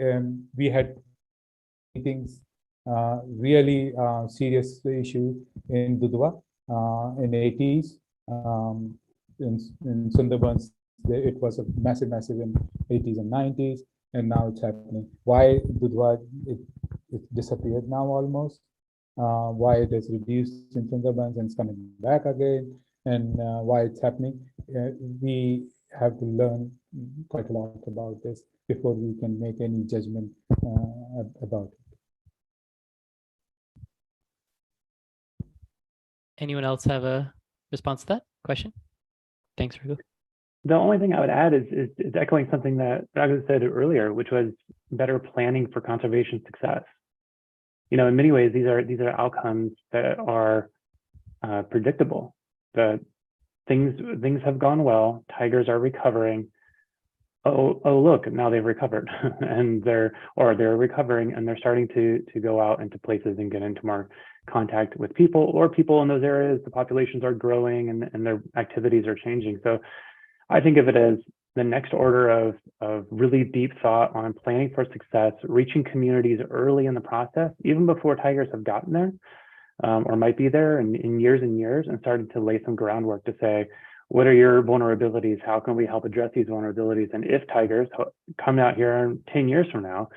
had meetings, really serious issue in Dudhwa in the 80s. In Sundarbans, it was a massive in 80s and 90s, and now it's happening. Why Dudhwa, it disappeared now almost. Why it has reduced in Sundarbans and it's coming back again, and why it's happening. We have to learn quite a lot about this before we can make any judgment about it. Anyone else have a response to that question? Thanks, Raghu. The only thing I would add is echoing something that Raghu said earlier, which was better planning for conservation success. You know, in many ways, these are outcomes that are predictable. The things have gone well. Tigers are recovering. Oh, look, now they've recovered, and they're recovering, and they're starting to go out into places and get into more contact with people, or people in those areas. The populations are growing, and their activities are changing. So I think of it as the next order of really deep thought on planning for success, reaching communities early in the process, even before tigers have gotten there, or might be there in years and years, and starting to lay some groundwork to say, what are your vulnerabilities? How can we help address these vulnerabilities? And if tigers come out here 10 years from now,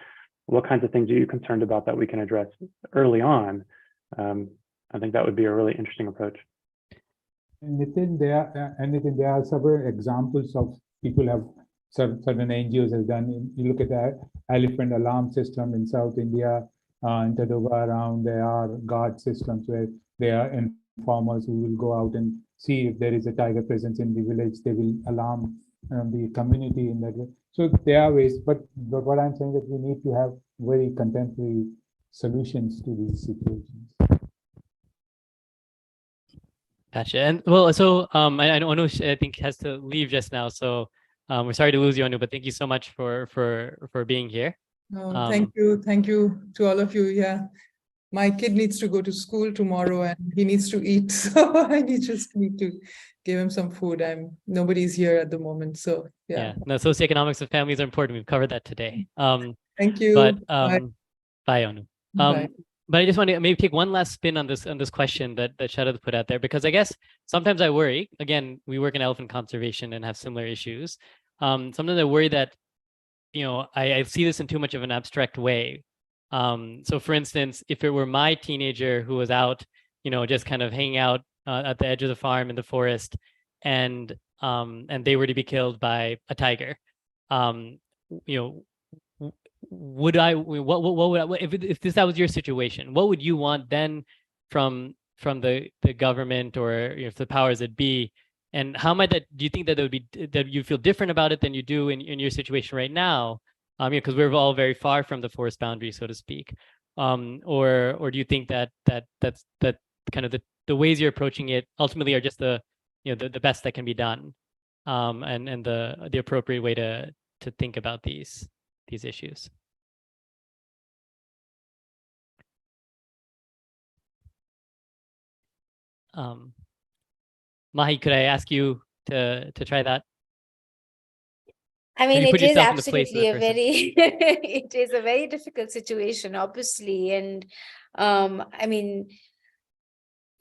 what kinds of things are you concerned about that we can address early on? I think that would be a really interesting approach. Nitin, there are several examples of people have certain NGOs have done. You look at the elephant alarm system in South India, in Tadoba around, there are guard systems where there are informers who will go out and see if there is a tiger presence in the village. They will alarm the community in that way. So there are ways, but what I'm saying is that we need to have very contemporary solutions to these situations. Gotcha. And well, so I know Anush, I think, has to leave just now, so we're sorry to lose you, Anu, but thank you so much for being here. Thank you to all of you. Yeah, my kid needs to go to school tomorrow, and he needs to eat, so I just need to give him some food. Nobody's here at the moment, so yeah. No, socioeconomics of families are important. We've covered that today. Thank you. But bye, Anu. Bye. But I just want to maybe take one last spin on this question that Sharad put out there, because I guess sometimes I worry. Again, we work in elephant conservation and have similar issues. Sometimes I worry that, you know, I see this in too much of an abstract way. So for instance, if it were my teenager who was out, you know, just kind of hanging out at the edge of the farm in the forest, and they were to be killed by a tiger, you know, would I, what would, if that was your situation, what would you want then from the government, or, you know, if the powers that be, and how might that, do you think that would be, that you feel different about it than you do in your situation right now? Because we're all very far from the forest boundary, so to speak. Or do you think that kind of the ways you're approaching it ultimately are just the, you know, the best that can be done, and the appropriate way to think about these issues? Mahi, could I ask you to try that? I mean, Maybe put it is yourself in the place of absolutely the a person. very, it is a very difficult situation, obviously. And I mean,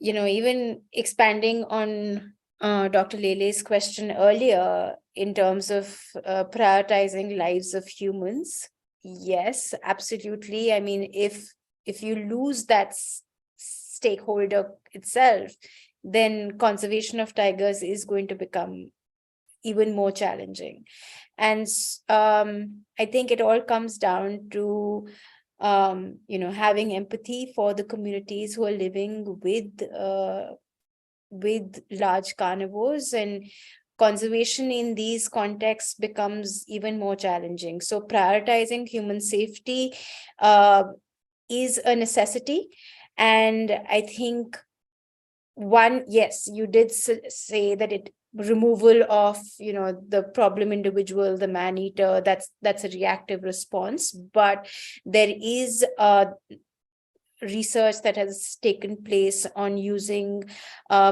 you know, even expanding on Dr. Lele's question earlier in terms of prioritizing lives of humans, yes, absolutely. I mean, if you lose that stakeholder itself, then conservation of tigers is going to become even more challenging. And I think it all comes down to you know, having empathy for the communities who are living with large carnivores, and conservation in these contexts becomes even more challenging. So prioritizing human safety is a necessity. And I think one, yes, you did say that it removal of, you know, the problem individual, the man-eater, that's a reactive response. But there is research that has taken place on using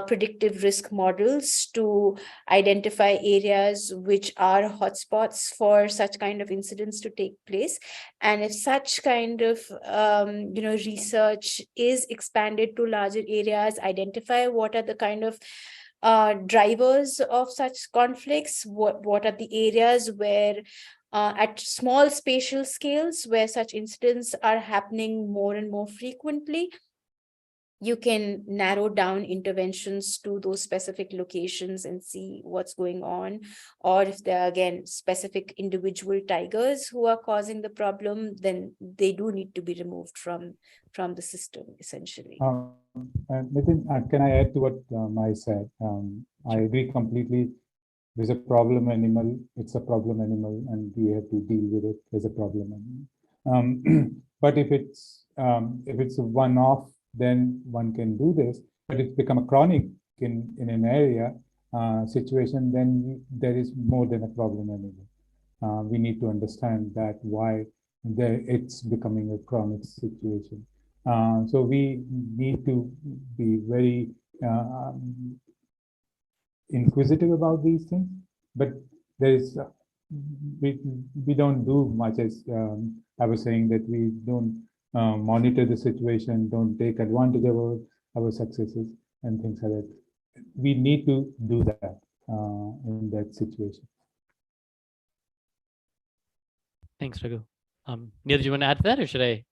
predictive risk models to identify areas which are hotspots for such kind of incidents to take place. And if such kind of you know, research is expanded to larger areas, identify what are the kind of drivers of such conflicts, what are the areas where at small spatial scales where such incidents are happening more and more frequently, you can narrow down interventions to those specific locations and see what's going on. Or if there are, again, specific individual tigers who are causing the problem, then they do need to be removed from the system, essentially. And Nitin, can I add to what Mai said? I agree completely. There's a problem animal, it's a problem animal, and we have to deal with it as a problem animal. But if it's a one-off, then one can do this. But if it's become a chronic in an area situation, then there is more than a problem animal. We need to understand that why it's becoming a chronic situation. So we need to be very inquisitive about these things, but there is we don't do much, as I was saying, that we don't monitor the situation, don't take advantage of our successes and things like that. We need to do that in that situation. Thanks, Raghu. Neil, do you want to add to that, or should I?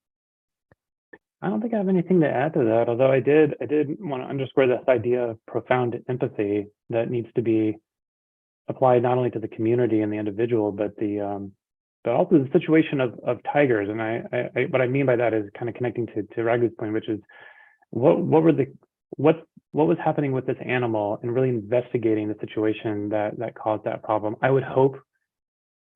I don't think I have anything to add to that, although I did want to underscore this idea of profound empathy that needs to be applied not only to the community and the individual, but also the situation of tigers. And I what I mean by that is kind of connecting to Raghu's point, which is what was happening with this animal, and really investigating the situation that caused that problem. I would hope,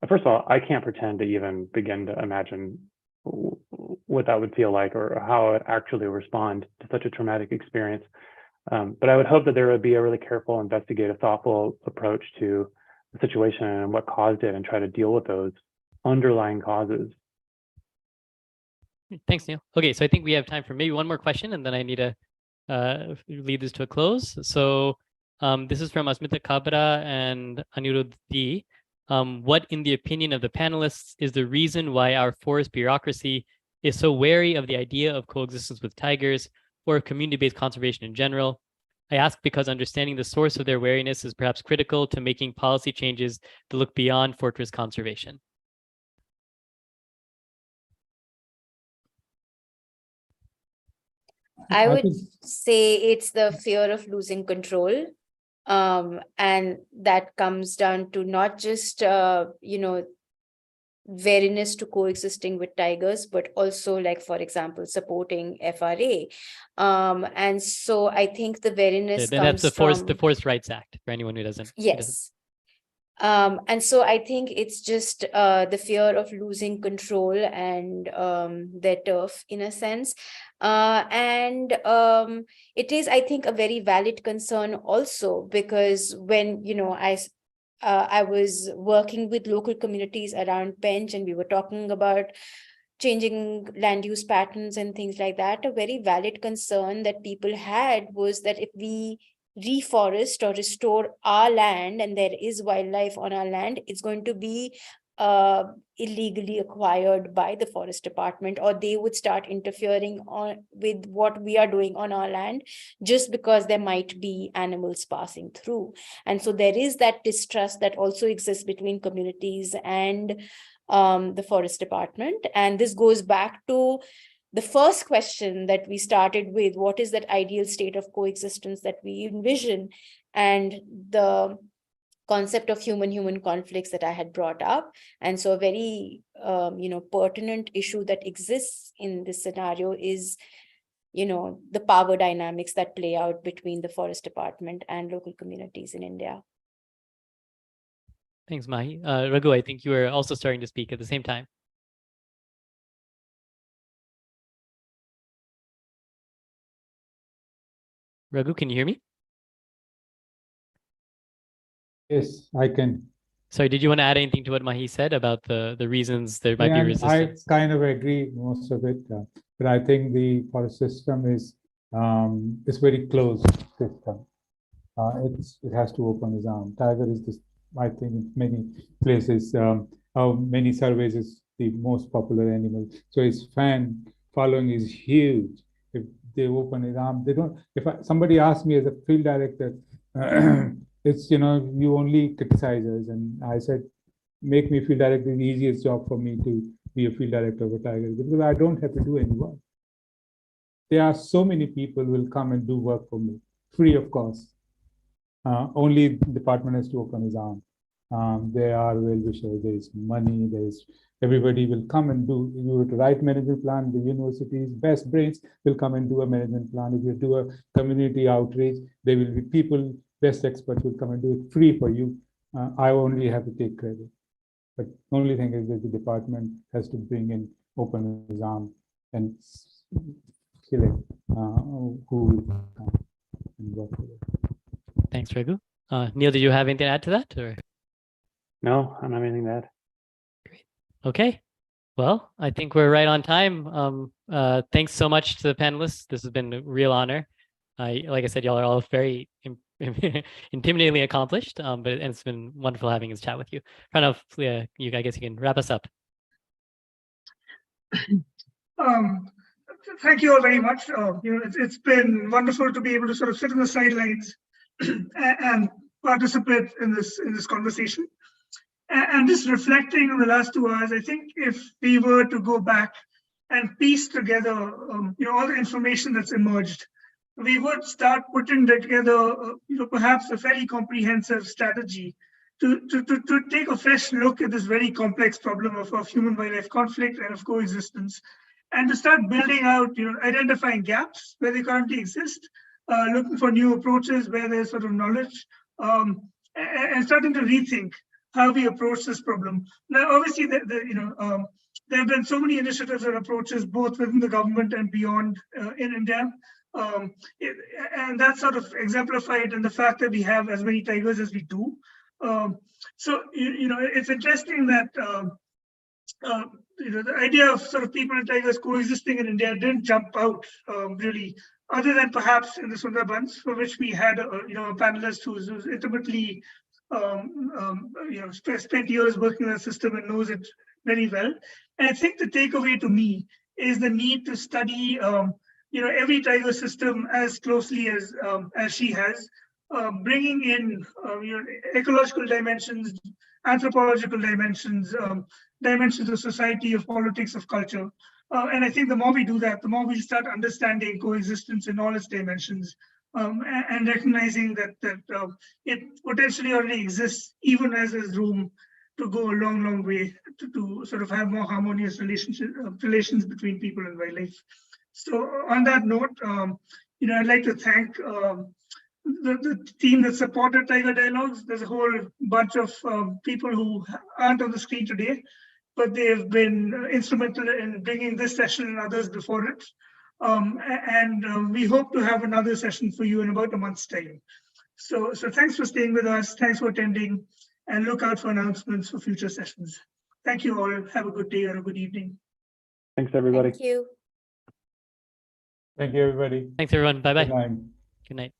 first of all, I can't pretend to even begin to imagine what that would feel like, or how I would actually respond to such a traumatic experience. But I would hope that there would be a really careful, investigative, thoughtful approach to the situation and what caused it, and try to deal with those underlying causes. Thanks, Neil. Okay, so I think we have time for maybe one more question, and then I need to lead this to a close. So this is from Asmita Kabra and Anirudh D. What, in the opinion of the panelists, is the reason why our forest bureaucracy is so wary of the idea of coexistence with tigers, or community-based conservation in general? I ask because understanding the source of their wariness is perhaps critical to making policy changes that look beyond fortress conservation. I would say it's the fear of losing control. And that comes down to not just, wariness to coexisting with tigers, but also, like, for example, supporting FRA. And so I think the wariness comes that's the Forest Rights Act, for anyone who doesn't. Yes. And so I think it's just the fear of losing control and their turf, in a sense. And it is, I think, a very valid concern also, because when, I was working with local communities around Pench, and we were talking about changing land use patterns and things like that, a very valid concern that people had was that if we reforest or restore our land and there is wildlife on our land, it's going to be illegally acquired by the forest department, or they would start interfering with what we are doing on our land, just because there might be animals passing through. And so there is that distrust that also exists between communities and the forest department. And this goes back to the first question that we started with: what is that ideal state of coexistence that we envision? And the concept of human-human conflicts that I had brought up. And so a very, pertinent issue that exists in this scenario is, the power dynamics that play out between the forest department and local communities in India. Thanks, Mahi. Raghu, I think you were also starting to speak at the same time. Raghu, can you hear me? Yes, I can. Sorry, did you want to add anything to what Mahi said about the reasons there might be resistance? I kind of agree most of it, but I think the forest system is very closed system. It has to open its arm. Tiger is this, I think, in many places, how many surveys is the most popular animal. So its fan following is huge. If they open its arm, they don't. If somebody asks me as a field director, it's, you only criticize us, and I said, make me field director, the easiest job for me to be a field director of a tiger, because I don't have to do any work. there are so many people who will come and do work for me, free of cost. Only department has to open his arm. There are well-wishers, there is money, there is everybody will come and do. You would write management plan, the university's best brains will come and do a management plan. If you do a community outreach, there will be people, best experts will come and do it free for you. I only have to take credit. But only thing is that the department has to bring in, open his arm and select who will come and work with it. Thanks, Raghu. Neil, did you have anything to add to that? Or? No, I don't have anything to add. Okay. Well, I think we're right on time. Thanks so much to the panelists. This has been a real honor. Like I said, y'all are all very intimidatingly accomplished, but it's been wonderful having this chat with you. Pranav, I guess you can wrap us up. Thank you all very much. It's been wonderful to be able to sort of sit on the sidelines and participate in this conversation. And just reflecting on the last 2 hours, I think if we were to go back and piece together, all the information that's emerged, we would start putting together, perhaps a fairly comprehensive strategy to take a fresh look at this very complex problem of human-wildlife conflict and of coexistence, and to start building out, identifying gaps where they currently exist, looking for new approaches where there's sort of knowledge, and starting to rethink how we approach this problem. Now, obviously, there have been so many initiatives and approaches, both within the government and beyond in India. And that's sort of exemplified in the fact that we have as many tigers as we do. So, it's interesting that, the idea of sort of people and tigers coexisting in India didn't jump out really, other than perhaps in the Sundarbans, for which we had a panelist who's intimately spent years working in the system and knows it very well. And I think the takeaway to me is the need to study every tiger system as closely as she has, bringing in ecological dimensions, anthropological dimensions, dimensions of society, of politics, of culture. And I think the more we do that, the more we'll start understanding coexistence in all its dimensions, and recognizing that it potentially already exists, even as there's room to go a long, long way to sort of have more harmonious relations between people and wildlife. So on that note, I'd like to thank the team that supported Tiger Dialogues. There's a whole bunch of people who aren't on the screen today, but they have been instrumental in bringing this session and others before it. And we hope to have another session for you in about a month's time. So thanks for staying with us. Thanks for attending, and look out for announcements for future sessions. Thank you all. Have a good day or a good evening. Thanks, everybody. Thank you. Thank you, everybody. Thanks, everyone. Bye-bye. Good night. Good night.